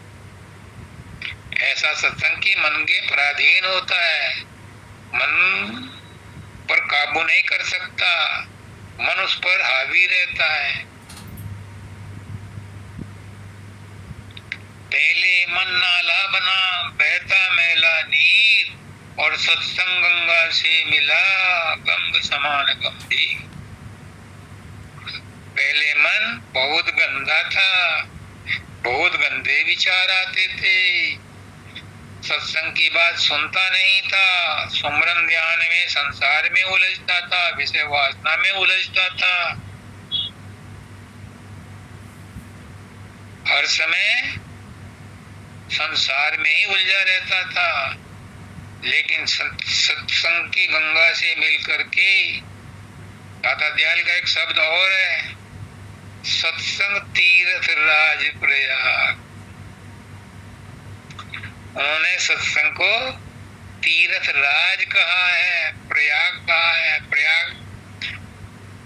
[SPEAKER 1] ऐसा सत्संग की मन के पराधीन होता है, मन पर काबू नहीं कर सकता, मन उस पर हावी रहता है। पहले मन नाला बना बहता मैला नीर, और सत्संग गंगा से मिला गंग समान गंभीर। पहले मन बहुत गंदा था, बहुत गंदे विचार आते थे, सत्संग की बात सुनता नहीं था, सुमरन ध्यान में संसार में उलझता था, विषय वासना में उलझता था। हर समय संसार में ही उलझा रहता था। लेकिन सत्संग की गंगा से मिलकर के, दाता दयाल का एक शब्द और है, सत्संग तीर्थ राज प्रयाग। उन्होंने सत्संग को तीर्थ राज कहा है, प्रयाग कहा है। प्रयाग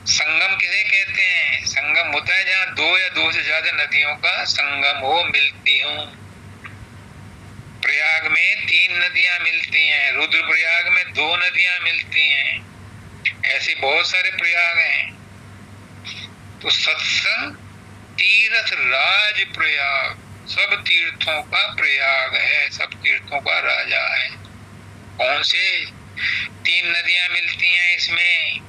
[SPEAKER 1] संगम किसे कहते हैं? संगम होता है जहाँ 2 या 2 से ज्यादा नदियों का संगम हो, मिलती हो। प्रयाग में 3 नदियां मिलती हैं, रुद्रप्रयाग में 2 नदियां मिलती हैं, ऐसे बहुत सारे प्रयाग हैं। तो सत्संग तीर्थ राज प्रयाग, सब तीर्थों का प्रयाग है, सब तीर्थों का राजा है। कौन से 3 नदियां मिलती हैं इसमें?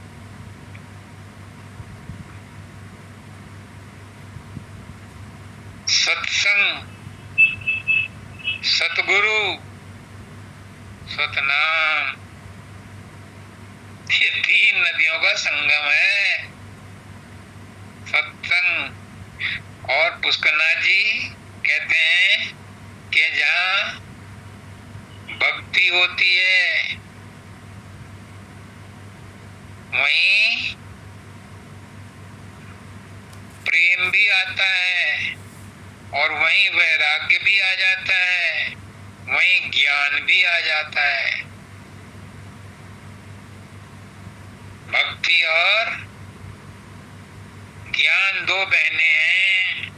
[SPEAKER 1] सत्संग, सतगुरु, सतनाम, ये तीन नदियों का संगम है सत्संग। और पुष्करनाथ जी कहते हैं कि जहाँ भक्ति होती है वहीं प्रेम भी आता है और वहीं वैराग्य भी आ जाता है, वहीं ज्ञान भी आ जाता है। भक्ति और ज्ञान दो बहनें हैं,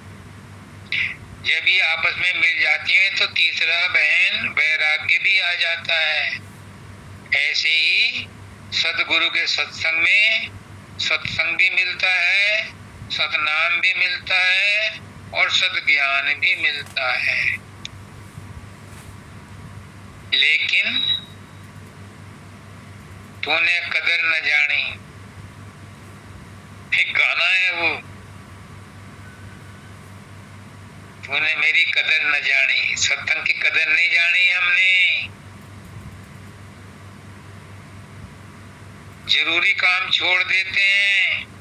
[SPEAKER 1] जब ये आपस में मिल जाती हैं तो तीसरा बहन वैराग्य भी आ जाता है। ऐसे ही सतगुरु के सत्संग में सत्संग भी मिलता है, सतनाम भी मिलता है और सद्ज्ञान भी मिलता है। लेकिन तूने कदर न जानी, एक गाना है वो, तूने मेरी कदर न जानी। सत्संग की कदर नहीं जानी हमने। जरूरी काम छोड़ देते हैं।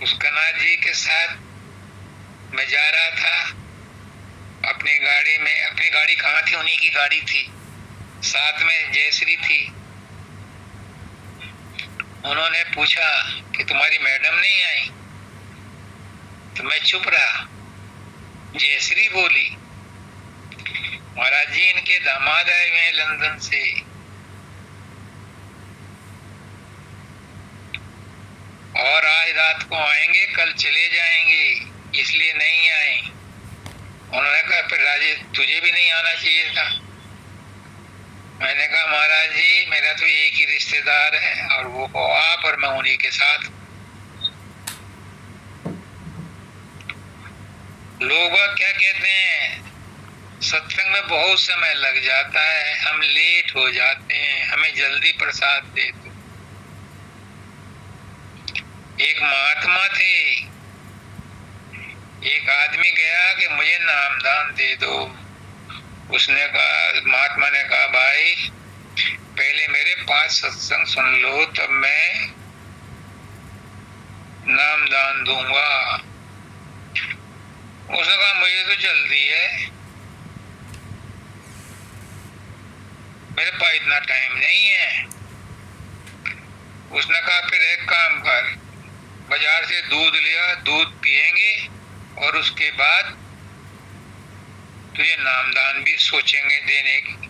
[SPEAKER 1] पुष्करनाथ जी के साथ मैं जा रहा था अपनी गाड़ी में। अपनी गाड़ी कहाँ थी? उन्हीं की गाड़ी थी, साथ में जयश्री थी। उन्होंने पूछा कि तुम्हारी मैडम नहीं आई, तो मैं चुप रहा। जयश्री बोली, महाराज जी इनके दामाद आए हुए हैं लंदन से। और आज रात को आएंगे, कल चले जाएंगे, इसलिए नहीं आए। उन्होंने कहा फिर राजेश तुझे भी नहीं आना चाहिए था। मैंने कहा महाराज जी मेरा तो एक ही रिश्तेदार है और वो हो आप, और मैं उन्हीं के साथ। लोग क्या कहते हैं, सत्संग में बहुत समय लग जाता है, हम लेट हो जाते हैं, हमें जल्दी प्रसाद दे दो। एक महात्मा थे, एक आदमी गया कि मुझे नामदान दे दो। उसने कहा, महात्मा ने कहा भाई पहले मेरे 5 सत्संग सुन लो तब मैं नामदान दूंगा। उसने कहा मुझे तो जल्दी है, मेरे पास इतना टाइम नहीं है। उसने कहा फिर एक काम कर, बाजार से दूध लिया, दूध पिएंगे और उसके बाद तुझे नामदान भी सोचेंगे देने की।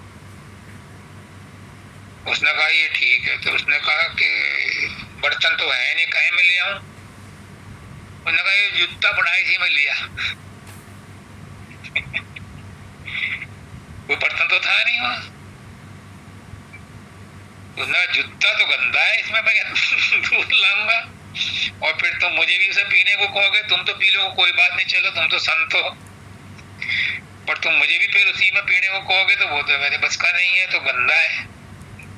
[SPEAKER 1] उसने कहा ये ठीक है। तो उसने कहा कि बर्तन तो है नहीं, कहीं में ले आऊं? उसने कहा ये जूता पड़ा इसी में लिया। कोई बर्तन तो था नहीं वहां। उसने जूता तो गंदा है, इसमें मैं दूध लाऊंगा और फिर तुम मुझे भी उसे पीने को कहोगे। तुम तो पी लो, कोई बात नहीं, चलो तुम तो संत हो, पर तुम मुझे भी फिर उसी में पीने को कहोगे तो वो तो मेरे बस का नहीं है, तो गंदा है।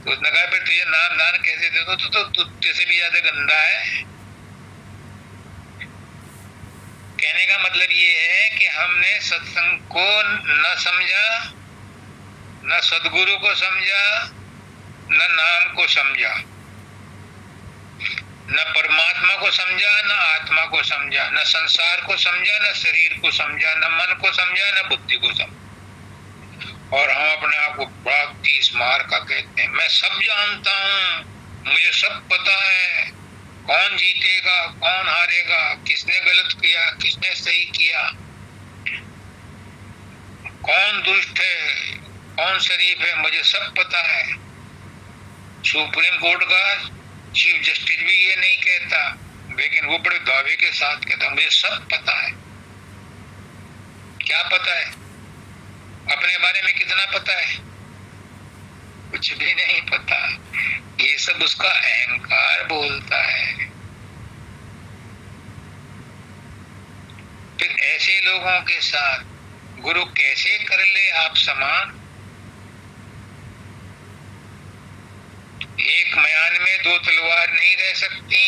[SPEAKER 1] तो उसने कहा फिर तुझे नामदान कैसे दे दो? तो तुझसे भी ज्यादा गंदा है। कहने का मतलब ये है कि हमने सत्संग को न समझा, न सद्गुरु को समझा, न नाम को समझा, न परमात्मा को समझा, न आत्मा को समझा, न संसार को समझा, न शरीर को समझा, न मन को समझा, न बुद्धि को समझा। और हम अपने आप को बड़ा 30 मार का कहते हैं, मैं सब जानता हूं, मुझे सब पता है, कौन जीतेगा कौन हारेगा, किसने गलत किया किसने सही किया, कौन दुष्ट है कौन शरीफ है, मुझे सब पता है। सुप्रीम कोर्ट का चीफ जस्टिस भी ये नहीं कहता, लेकिन वो बड़े दावे के साथ कहता मुझे सब पता है। क्या पता है? अपने बारे में कितना पता है? कुछ भी नहीं पता। ये सब उसका अहंकार बोलता है। फिर ऐसे लोगों के साथ गुरु कैसे कर ले आप समान? एक म्यान में 2 तलवार नहीं रह सकती।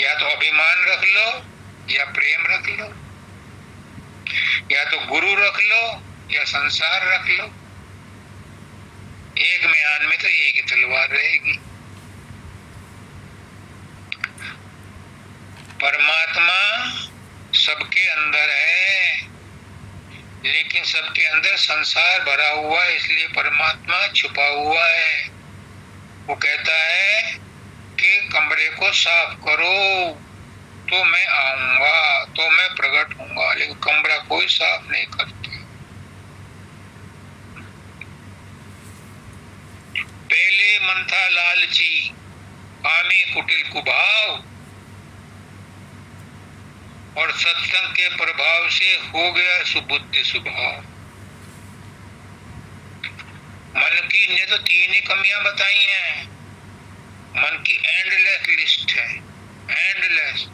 [SPEAKER 1] या तो अभिमान रख लो या प्रेम रख लो, या तो गुरु रख लो या संसार रख लो। एक म्यान में तो एक ही तलवार रहेगी। परमात्मा सबके अंदर है, लेकिन सबके अंदर संसार भरा हुआ है, इसलिए परमात्मा छुपा हुआ है। वो कहता है कि कमरे को साफ करो तो मैं आऊंगा, तो मैं प्रकट होऊंगा, लेकिन कमरा कोई साफ नहीं करता। पहले मन था लालची, कामी कुटिल कुभाव, और सत्संग के प्रभाव से हो गया सुबुद्धि स्वभाव। मन की ने तो तीन ही कमियां बताई हैं। मन की एंडलेस लिस्ट है, एंडलेस,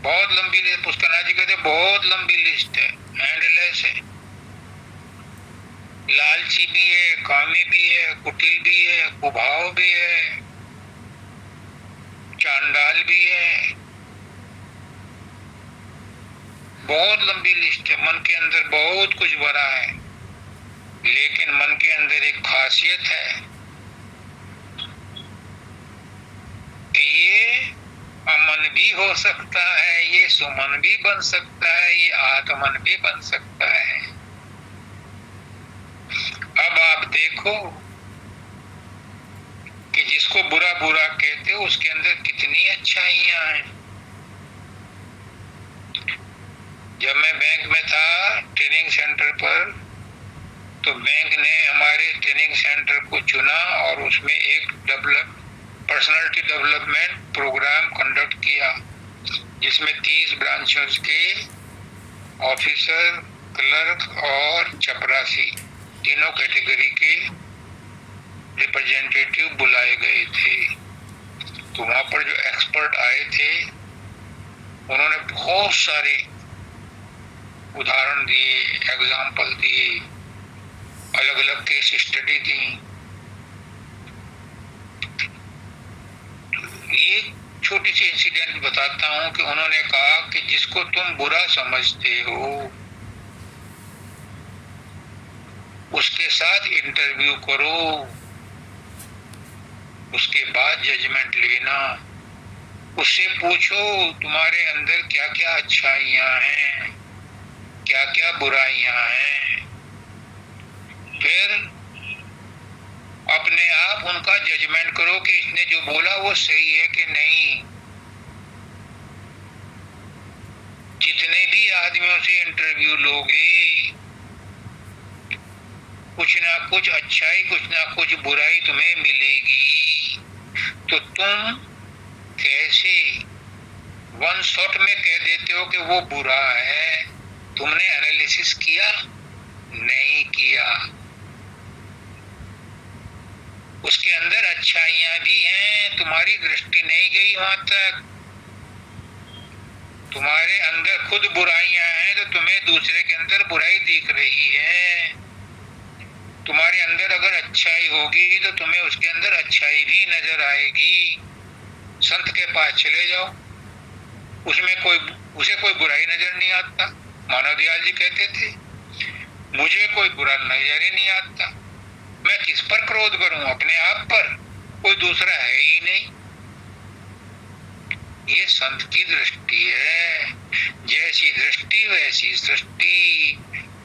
[SPEAKER 1] बहुत लंबी लिस्ट। पुष्करनाथ जी कहते बहुत लंबी लिस्ट है, एंडलेस है। लालची भी है, कामी भी है, कुटिल भी है, कुभाव भी है, चांडाल भी है। बहुत लंबी लिस्ट है। मन के अंदर बहुत कुछ भरा है, लेकिन मन के अंदर एक खासियत है कि ये अमन भी हो सकता है, ये सुमन भी बन सकता है, ये आत्मन भी बन सकता है। अब आप देखो कि जिसको बुरा बुरा कहते हो उसके अंदर कितनी अच्छाइयां हैं। जब मैं बैंक में था ट्रेनिंग सेंटर पर, तो बैंक ने हमारे ट्रेनिंग सेंटर को चुना और उसमें एक पर्सनालिटी डेवलपमेंट प्रोग्राम कंडक्ट किया, जिसमें 30 ब्रांचेस के ऑफिसर, क्लर्क और चपरासी, तीनों कैटेगरी के रिप्रेजेंटेटिव बुलाए गए थे। तो वहां पर जो एक्सपर्ट आए थे उन्होंने बहुत सारे उदाहरण दिए, एग्जाम्पल दिए, अलग अलग केस स्टडी दी। एक छोटी सी इंसिडेंट बताता हूं कि उन्होंने कहा कि जिसको तुम बुरा समझते हो उसके साथ इंटरव्यू करो, उसके बाद जजमेंट लेना। उससे पूछो तुम्हारे अंदर क्या क्या अच्छाइयां हैं, क्या क्या बुराइयां हैं, फिर अपने आप उनका जजमेंट करो कि इसने जो बोला वो सही है कि नहीं। जितने भी आदमियों से इंटरव्यू लोगे, कुछ ना कुछ अच्छाई, कुछ ना कुछ बुराई तुम्हें मिलेगी। तो तुम कैसे वन शॉट में कह देते हो कि वो बुरा है? तुमने एनालिसिस किया? नहीं किया। उसके अंदर अच्छाइयां भी हैं, तुम्हारी दृष्टि नहीं गई वहां तक। तुम्हारे अंदर खुद बुराइयां हैं तो तुम्हें दूसरे के अंदर बुराई दिख रही है। तुम्हारे अंदर अगर अच्छाई होगी तो तुम्हें उसके अंदर अच्छाई भी नजर आएगी। संत के पास चले जाओ, उसे कोई बुराई नजर नहीं आता। मानव दयाल जी कहते थे मुझे कोई बुरा नजर ही नहीं आता, मैं किस पर क्रोध करूं? अपने आप पर, कोई दूसरा है ही नहीं। ये संत की दृष्टि है। जैसी दृष्टि वैसी सृष्टि।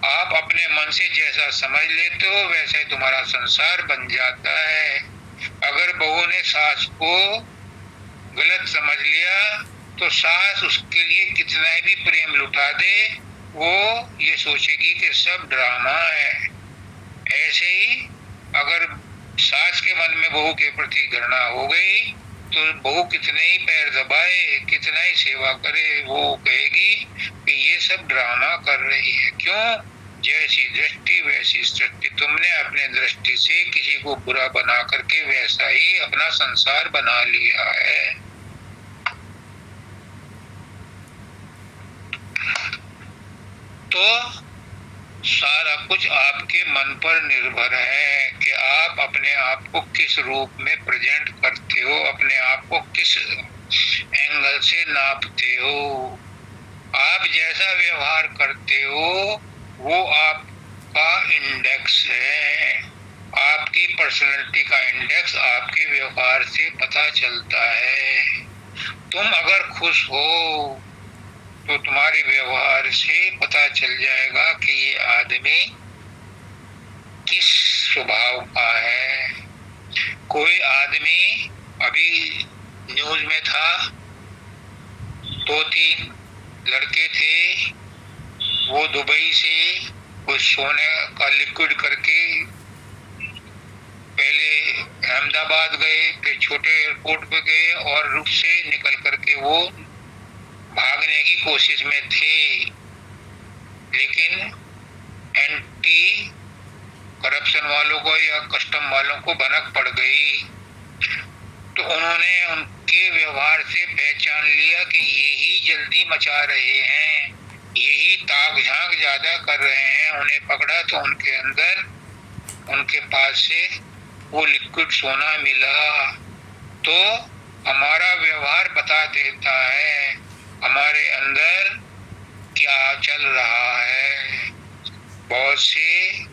[SPEAKER 1] आप अपने मन से जैसा समझ लेते हो वैसे तुम्हारा संसार बन जाता है। अगर बहू ने सास को गलत समझ लिया तो सास उसके लिए कितना भी प्रेम लुटा दे, वो ये सोचेगी कि सब ड्रामा है। ऐसे ही अगर सास के मन में बहू के प्रति घृणा हो गई तो बहू कितने ही पैर दबाए, कितना ही सेवा करे, वो कहेगी कि ये सब ड्रामा कर रही है। क्यों? जैसी दृष्टि वैसी सृष्टि। तुमने अपने दृष्टि से किसी को बुरा बना करके वैसा ही अपना संसार बना लिया है। तो सारा कुछ आपके मन पर निर्भर है कि आप अपने आप को किस रूप में प्रेजेंट करते हो, अपने आप को किस एंगल से नापते हो। आप जैसा व्यवहार करते हो वो आपका इंडेक्स है। आपकी पर्सनैलिटी का इंडेक्स आपके व्यवहार से पता चलता है। तुम अगर खुश हो तो तुम्हारे व्यवहार से पता चल जाएगा कि ये आदमी किस स्वभाव का है। कोई आदमी, अभी न्यूज में था, 2-3 लड़के थे, वो दुबई से कुछ सोने का लिक्विड करके पहले अहमदाबाद गए, फिर छोटे एयरपोर्ट पे गए और रुक से निकल करके वो भागने की कोशिश में थे, लेकिन एंटी करप्शन वालों को या कस्टम वालों को भनक पड़ गई। तो उन्होंने उनके व्यवहार से पहचान लिया कि यही जल्दी मचा रहे हैं, यही ताक झांक ज्यादा कर रहे हैं। उन्हें पकड़ा तो उनके अंदर, उनके पास से वो लिक्विड सोना मिला। तो हमारा व्यवहार बता देता है हमारे अंदर क्या चल रहा है। बहुत से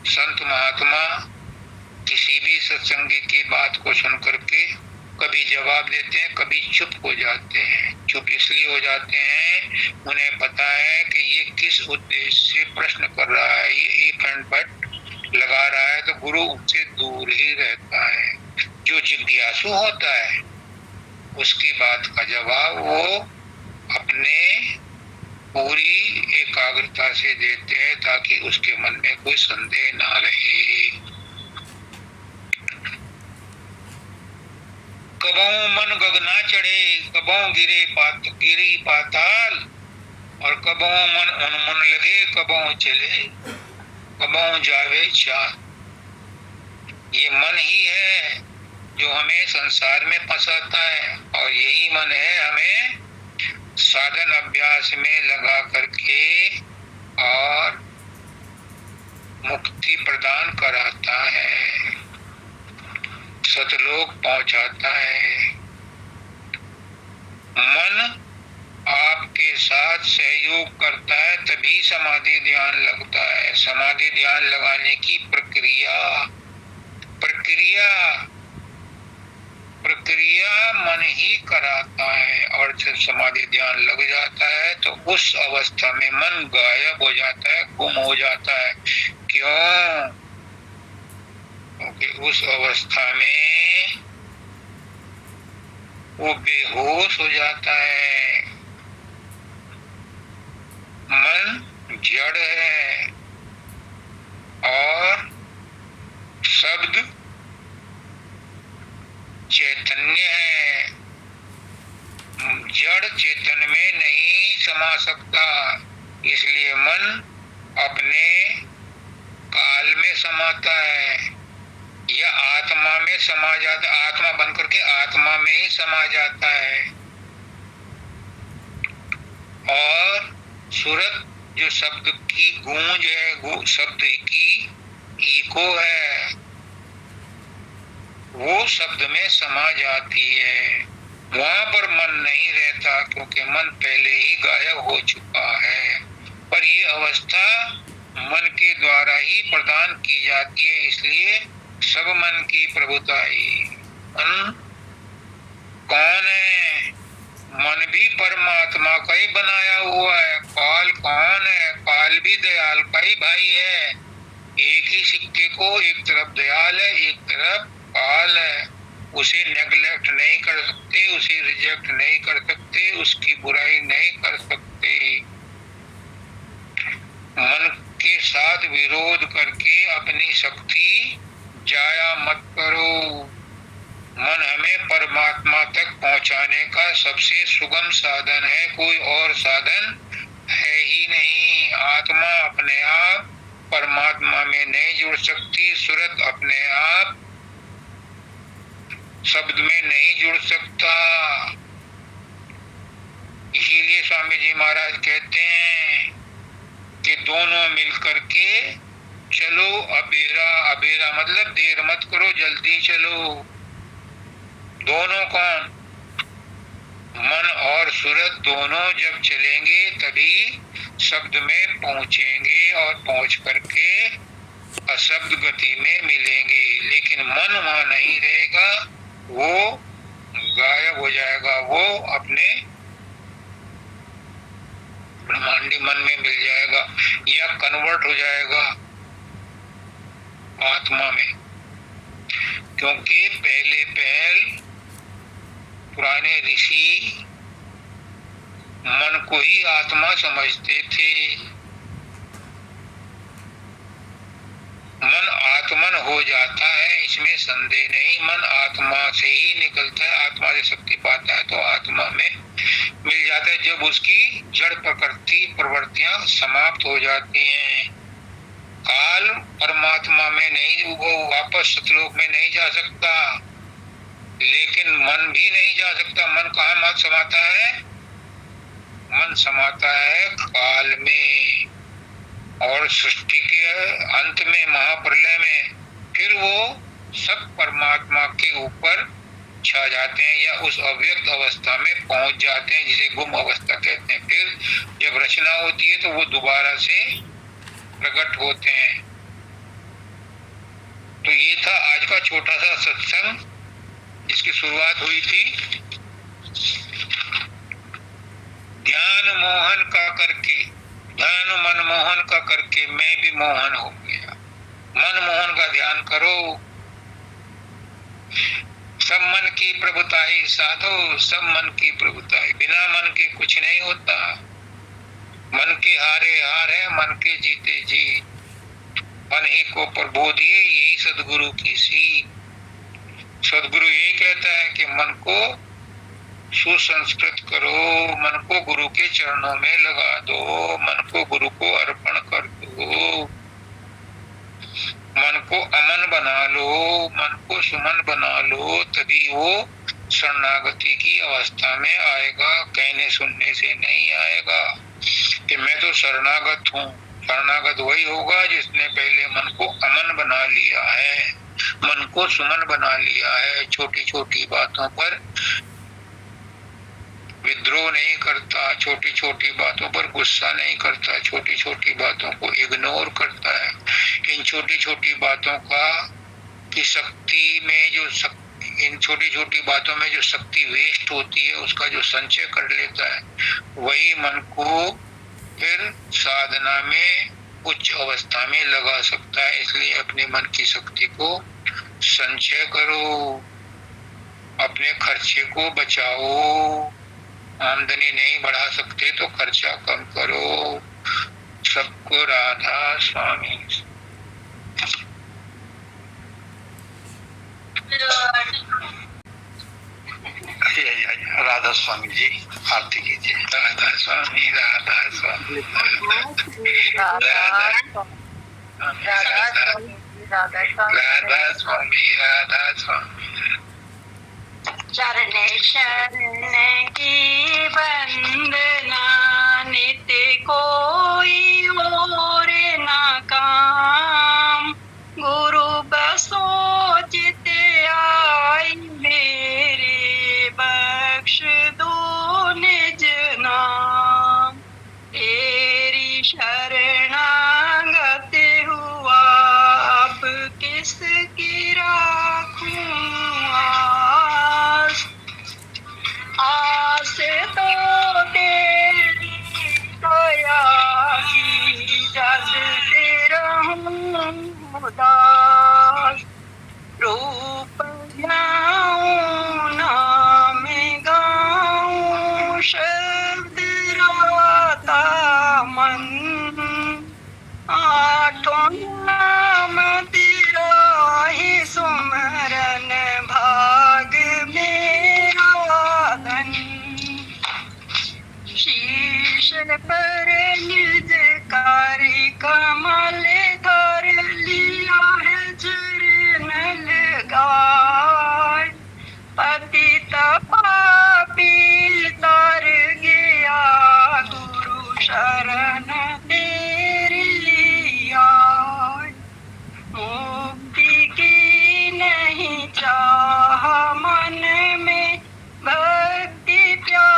[SPEAKER 1] संत महात्मा किसी भी सत्संगी की बात को सुन करके कभी जवाब देते हैं, कभी चुप हो जाते हैं। चुप इसलिए हो जाते हैं, उन्हें पता है कि ये किस उद्देश्य से प्रश्न कर रहा है, ये इफ एंड बट लगा रहा है, तो गुरु उससे दूर ही रहता है। जो जिज्ञासु होता है उसकी बात का जवाब वो अपने पूरी एकाग्रता से देते हैं ताकि उसके मन में कोई संदेह ना रहे। कबहू मन गगना चढ़े, कबहू गिरी पाताल, और कबहू मन उन्मन लगे, कबहू चले, कबहू जावे चाँद। ये मन ही है जो हमें संसार में फंसाता है, और यही मन है हमें साधन अभ्यास में लगा करके और मुक्ति प्रदान कराता है, सतलोक पहुंचाता है। मन आपके साथ सहयोग करता है तभी समाधि ध्यान लगता है। समाधि ध्यान लगाने की प्रक्रिया मन ही कराता है, और जब समाधि ध्यान लग जाता है तो उस अवस्था में मन गायब हो जाता है, गुम हो जाता है। क्यों? क्योंकि उस अवस्था में वो बेहोश हो जाता है। मन जड़ है और शब्द चैतन्य है। जड़ चेतन में नहीं समा सकता, इसलिए मन अपने काल में समाता है या आत्मा में समा जाता, आत्मा बन करके आत्मा में ही समा जाता है। और सूरत जो शब्द की गूंज है, शब्द की इको है, वो शब्द में समा जाती है। वहां पर मन नहीं रहता क्योंकि मन पहले ही गायब हो चुका है। पर ये अवस्था मन के द्वारा ही प्रदान की जाती है, इसलिए सब मन की प्रभुताई। मन कौन है? मन भी परमात्मा का ही बनाया हुआ है। काल कौन है? काल भी दयाल का ही भाई है। एक ही सिक्के को एक तरफ दयाल है, एक तरफ काल है। उसे नेग्लेक्ट नहीं कर सकते, उसे रिजेक्ट नहीं कर सकते, उसकी बुराई नहीं कर सकते। मन के साथ विरोध करके अपनी शक्ति जाया मत करो। मन हमें परमात्मा तक पहुंचाने का सबसे सुगम साधन है, कोई और साधन है ही नहीं। आत्मा अपने आप परमात्मा में नहीं जुड़ सकती, सूरत अपने आप शब्द में नहीं जुड़ सकता। इसीलिए स्वामी जी महाराज कहते हैं कि दोनों मिलकर के चलो अबेरा। अबेरा मतलब देर मत करो, जल्दी चलो। दोनों कौन? मन और सूरत दोनों जब चलेंगे तभी शब्द में पहुंचेंगे और पहुंच करके अशब्द गति में मिलेंगे। लेकिन मन वहां नहीं रहेगा, वो गायब हो जाएगा, वो अपने ब्रह्मांडी मन में मिल जाएगा या कन्वर्ट हो जाएगा आत्मा में। क्योंकि पहले पुराने ऋषि मन को ही आत्मा समझते थे। मन आत्मन हो जाता है, इसमें संदेह नहीं। मन आत्मा से ही निकलता है, आत्मा से शक्ति पाता है तो आत्मा में मिल जाता है। जब उसकी जड़ प्रकृति प्रवृत्तियां समाप्त हो जाती हैं, काल परमात्मा में नहीं, वो वापस सतलोक में नहीं जा सकता, लेकिन मन भी नहीं जा सकता। मन कहाँ मत समाता है? मन समाता है काल में, और सृष्टि के अंत में महाप्रलय में फिर वो सब परमात्मा के ऊपर छा जाते हैं या उस अव्यक्त अवस्था में पहुंच जाते हैं, जिसे गुम अवस्था कहते हैं। फिर जब रचना होती है तो वो दोबारा से प्रकट होते हैं। तो ये था आज का छोटा सा सत्संग, जिसकी शुरुआत हुई थी ध्यान मोहन का करके, ध्यान मनमोहन का करके मैं भी मोहन हो गया। मनमोहन का ध्यान करो, सब मन की प्रभुताई साधो, सब मन की प्रभुताई। बिना मन के कुछ नहीं होता। मन के हारे हार है, मन के जीते जीत। मन ही को प्रबोधिए, यही सदगुरु की सीख। सदगुरु यही कहता है कि मन को सुसंस्कृत करो, मन को गुरु के चरणों में लगा दो, मन को गुरु को अर्पण कर दो, मन को अमन बना लो, मन को सुमन बना लो, तभी वो शरणागति की अवस्था में आएगा। कहने सुनने से नहीं आएगा कि मैं तो शरणागत हूँ। शरणागत वही होगा जिसने पहले मन को अमन बना लिया है, मन को सुमन बना लिया है, छोटी छोटी बातों पर विद्रोह नहीं करता, छोटी छोटी बातों पर गुस्सा नहीं करता, छोटी छोटी बातों को इग्नोर करता है। इन छोटी छोटी बातों का की शक्ति में जो इन छोटी छोटी बातों में जो शक्ति वेस्ट होती है, उसका जो संचय कर लेता है, वही मन को फिर साधना में उच्च अवस्था में लगा सकता है। इसलिए अपने मन की शक्ति को संचय करो, अपने खर्चे को बचाओ। आमदनी नहीं बढ़ा सकते तो खर्चा कम करो। सबको राधा स्वामी।
[SPEAKER 4] राधा स्वामी जी आरती कीजिए।
[SPEAKER 1] राधा स्वामी, राधा स्वामी, राधा स्वामी, राधा स्वामी।
[SPEAKER 2] चरण शरण की वंदना, नित्य कोई और न काम। गुरु बसो चित आई मेरे, बख्श दो निज नाम। तेरी शरणागत हुआ, अब किसकी राखूं आस। आस तो तेरी दया की, जग से रहूं उदास। रूप ध्याऊं नाम गाऊं, शब्द राधा मन। आठों नाम तेरा ही सुमरन, भाग मेरा धन। शीश पर निज कारी कमल धर लिया है, चरण लगाए। पतित पापी तर गया, गुरु शरण तेरी आए। मुक्ति की नहीं चाह मन में, भक्ति प्यार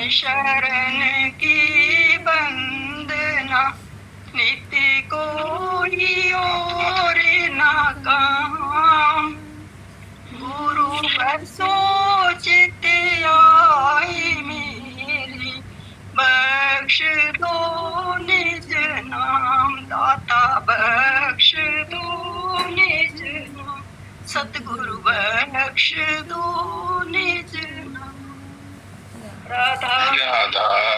[SPEAKER 2] शरण की वंदना, नित्य कोई और ना काम। गुरु सोचते आई मेरी, बख्श दो निज नाम। दाता बख्श दो निज नाम, सतगुरु बख्श दो निज नाम। राधा
[SPEAKER 1] राधा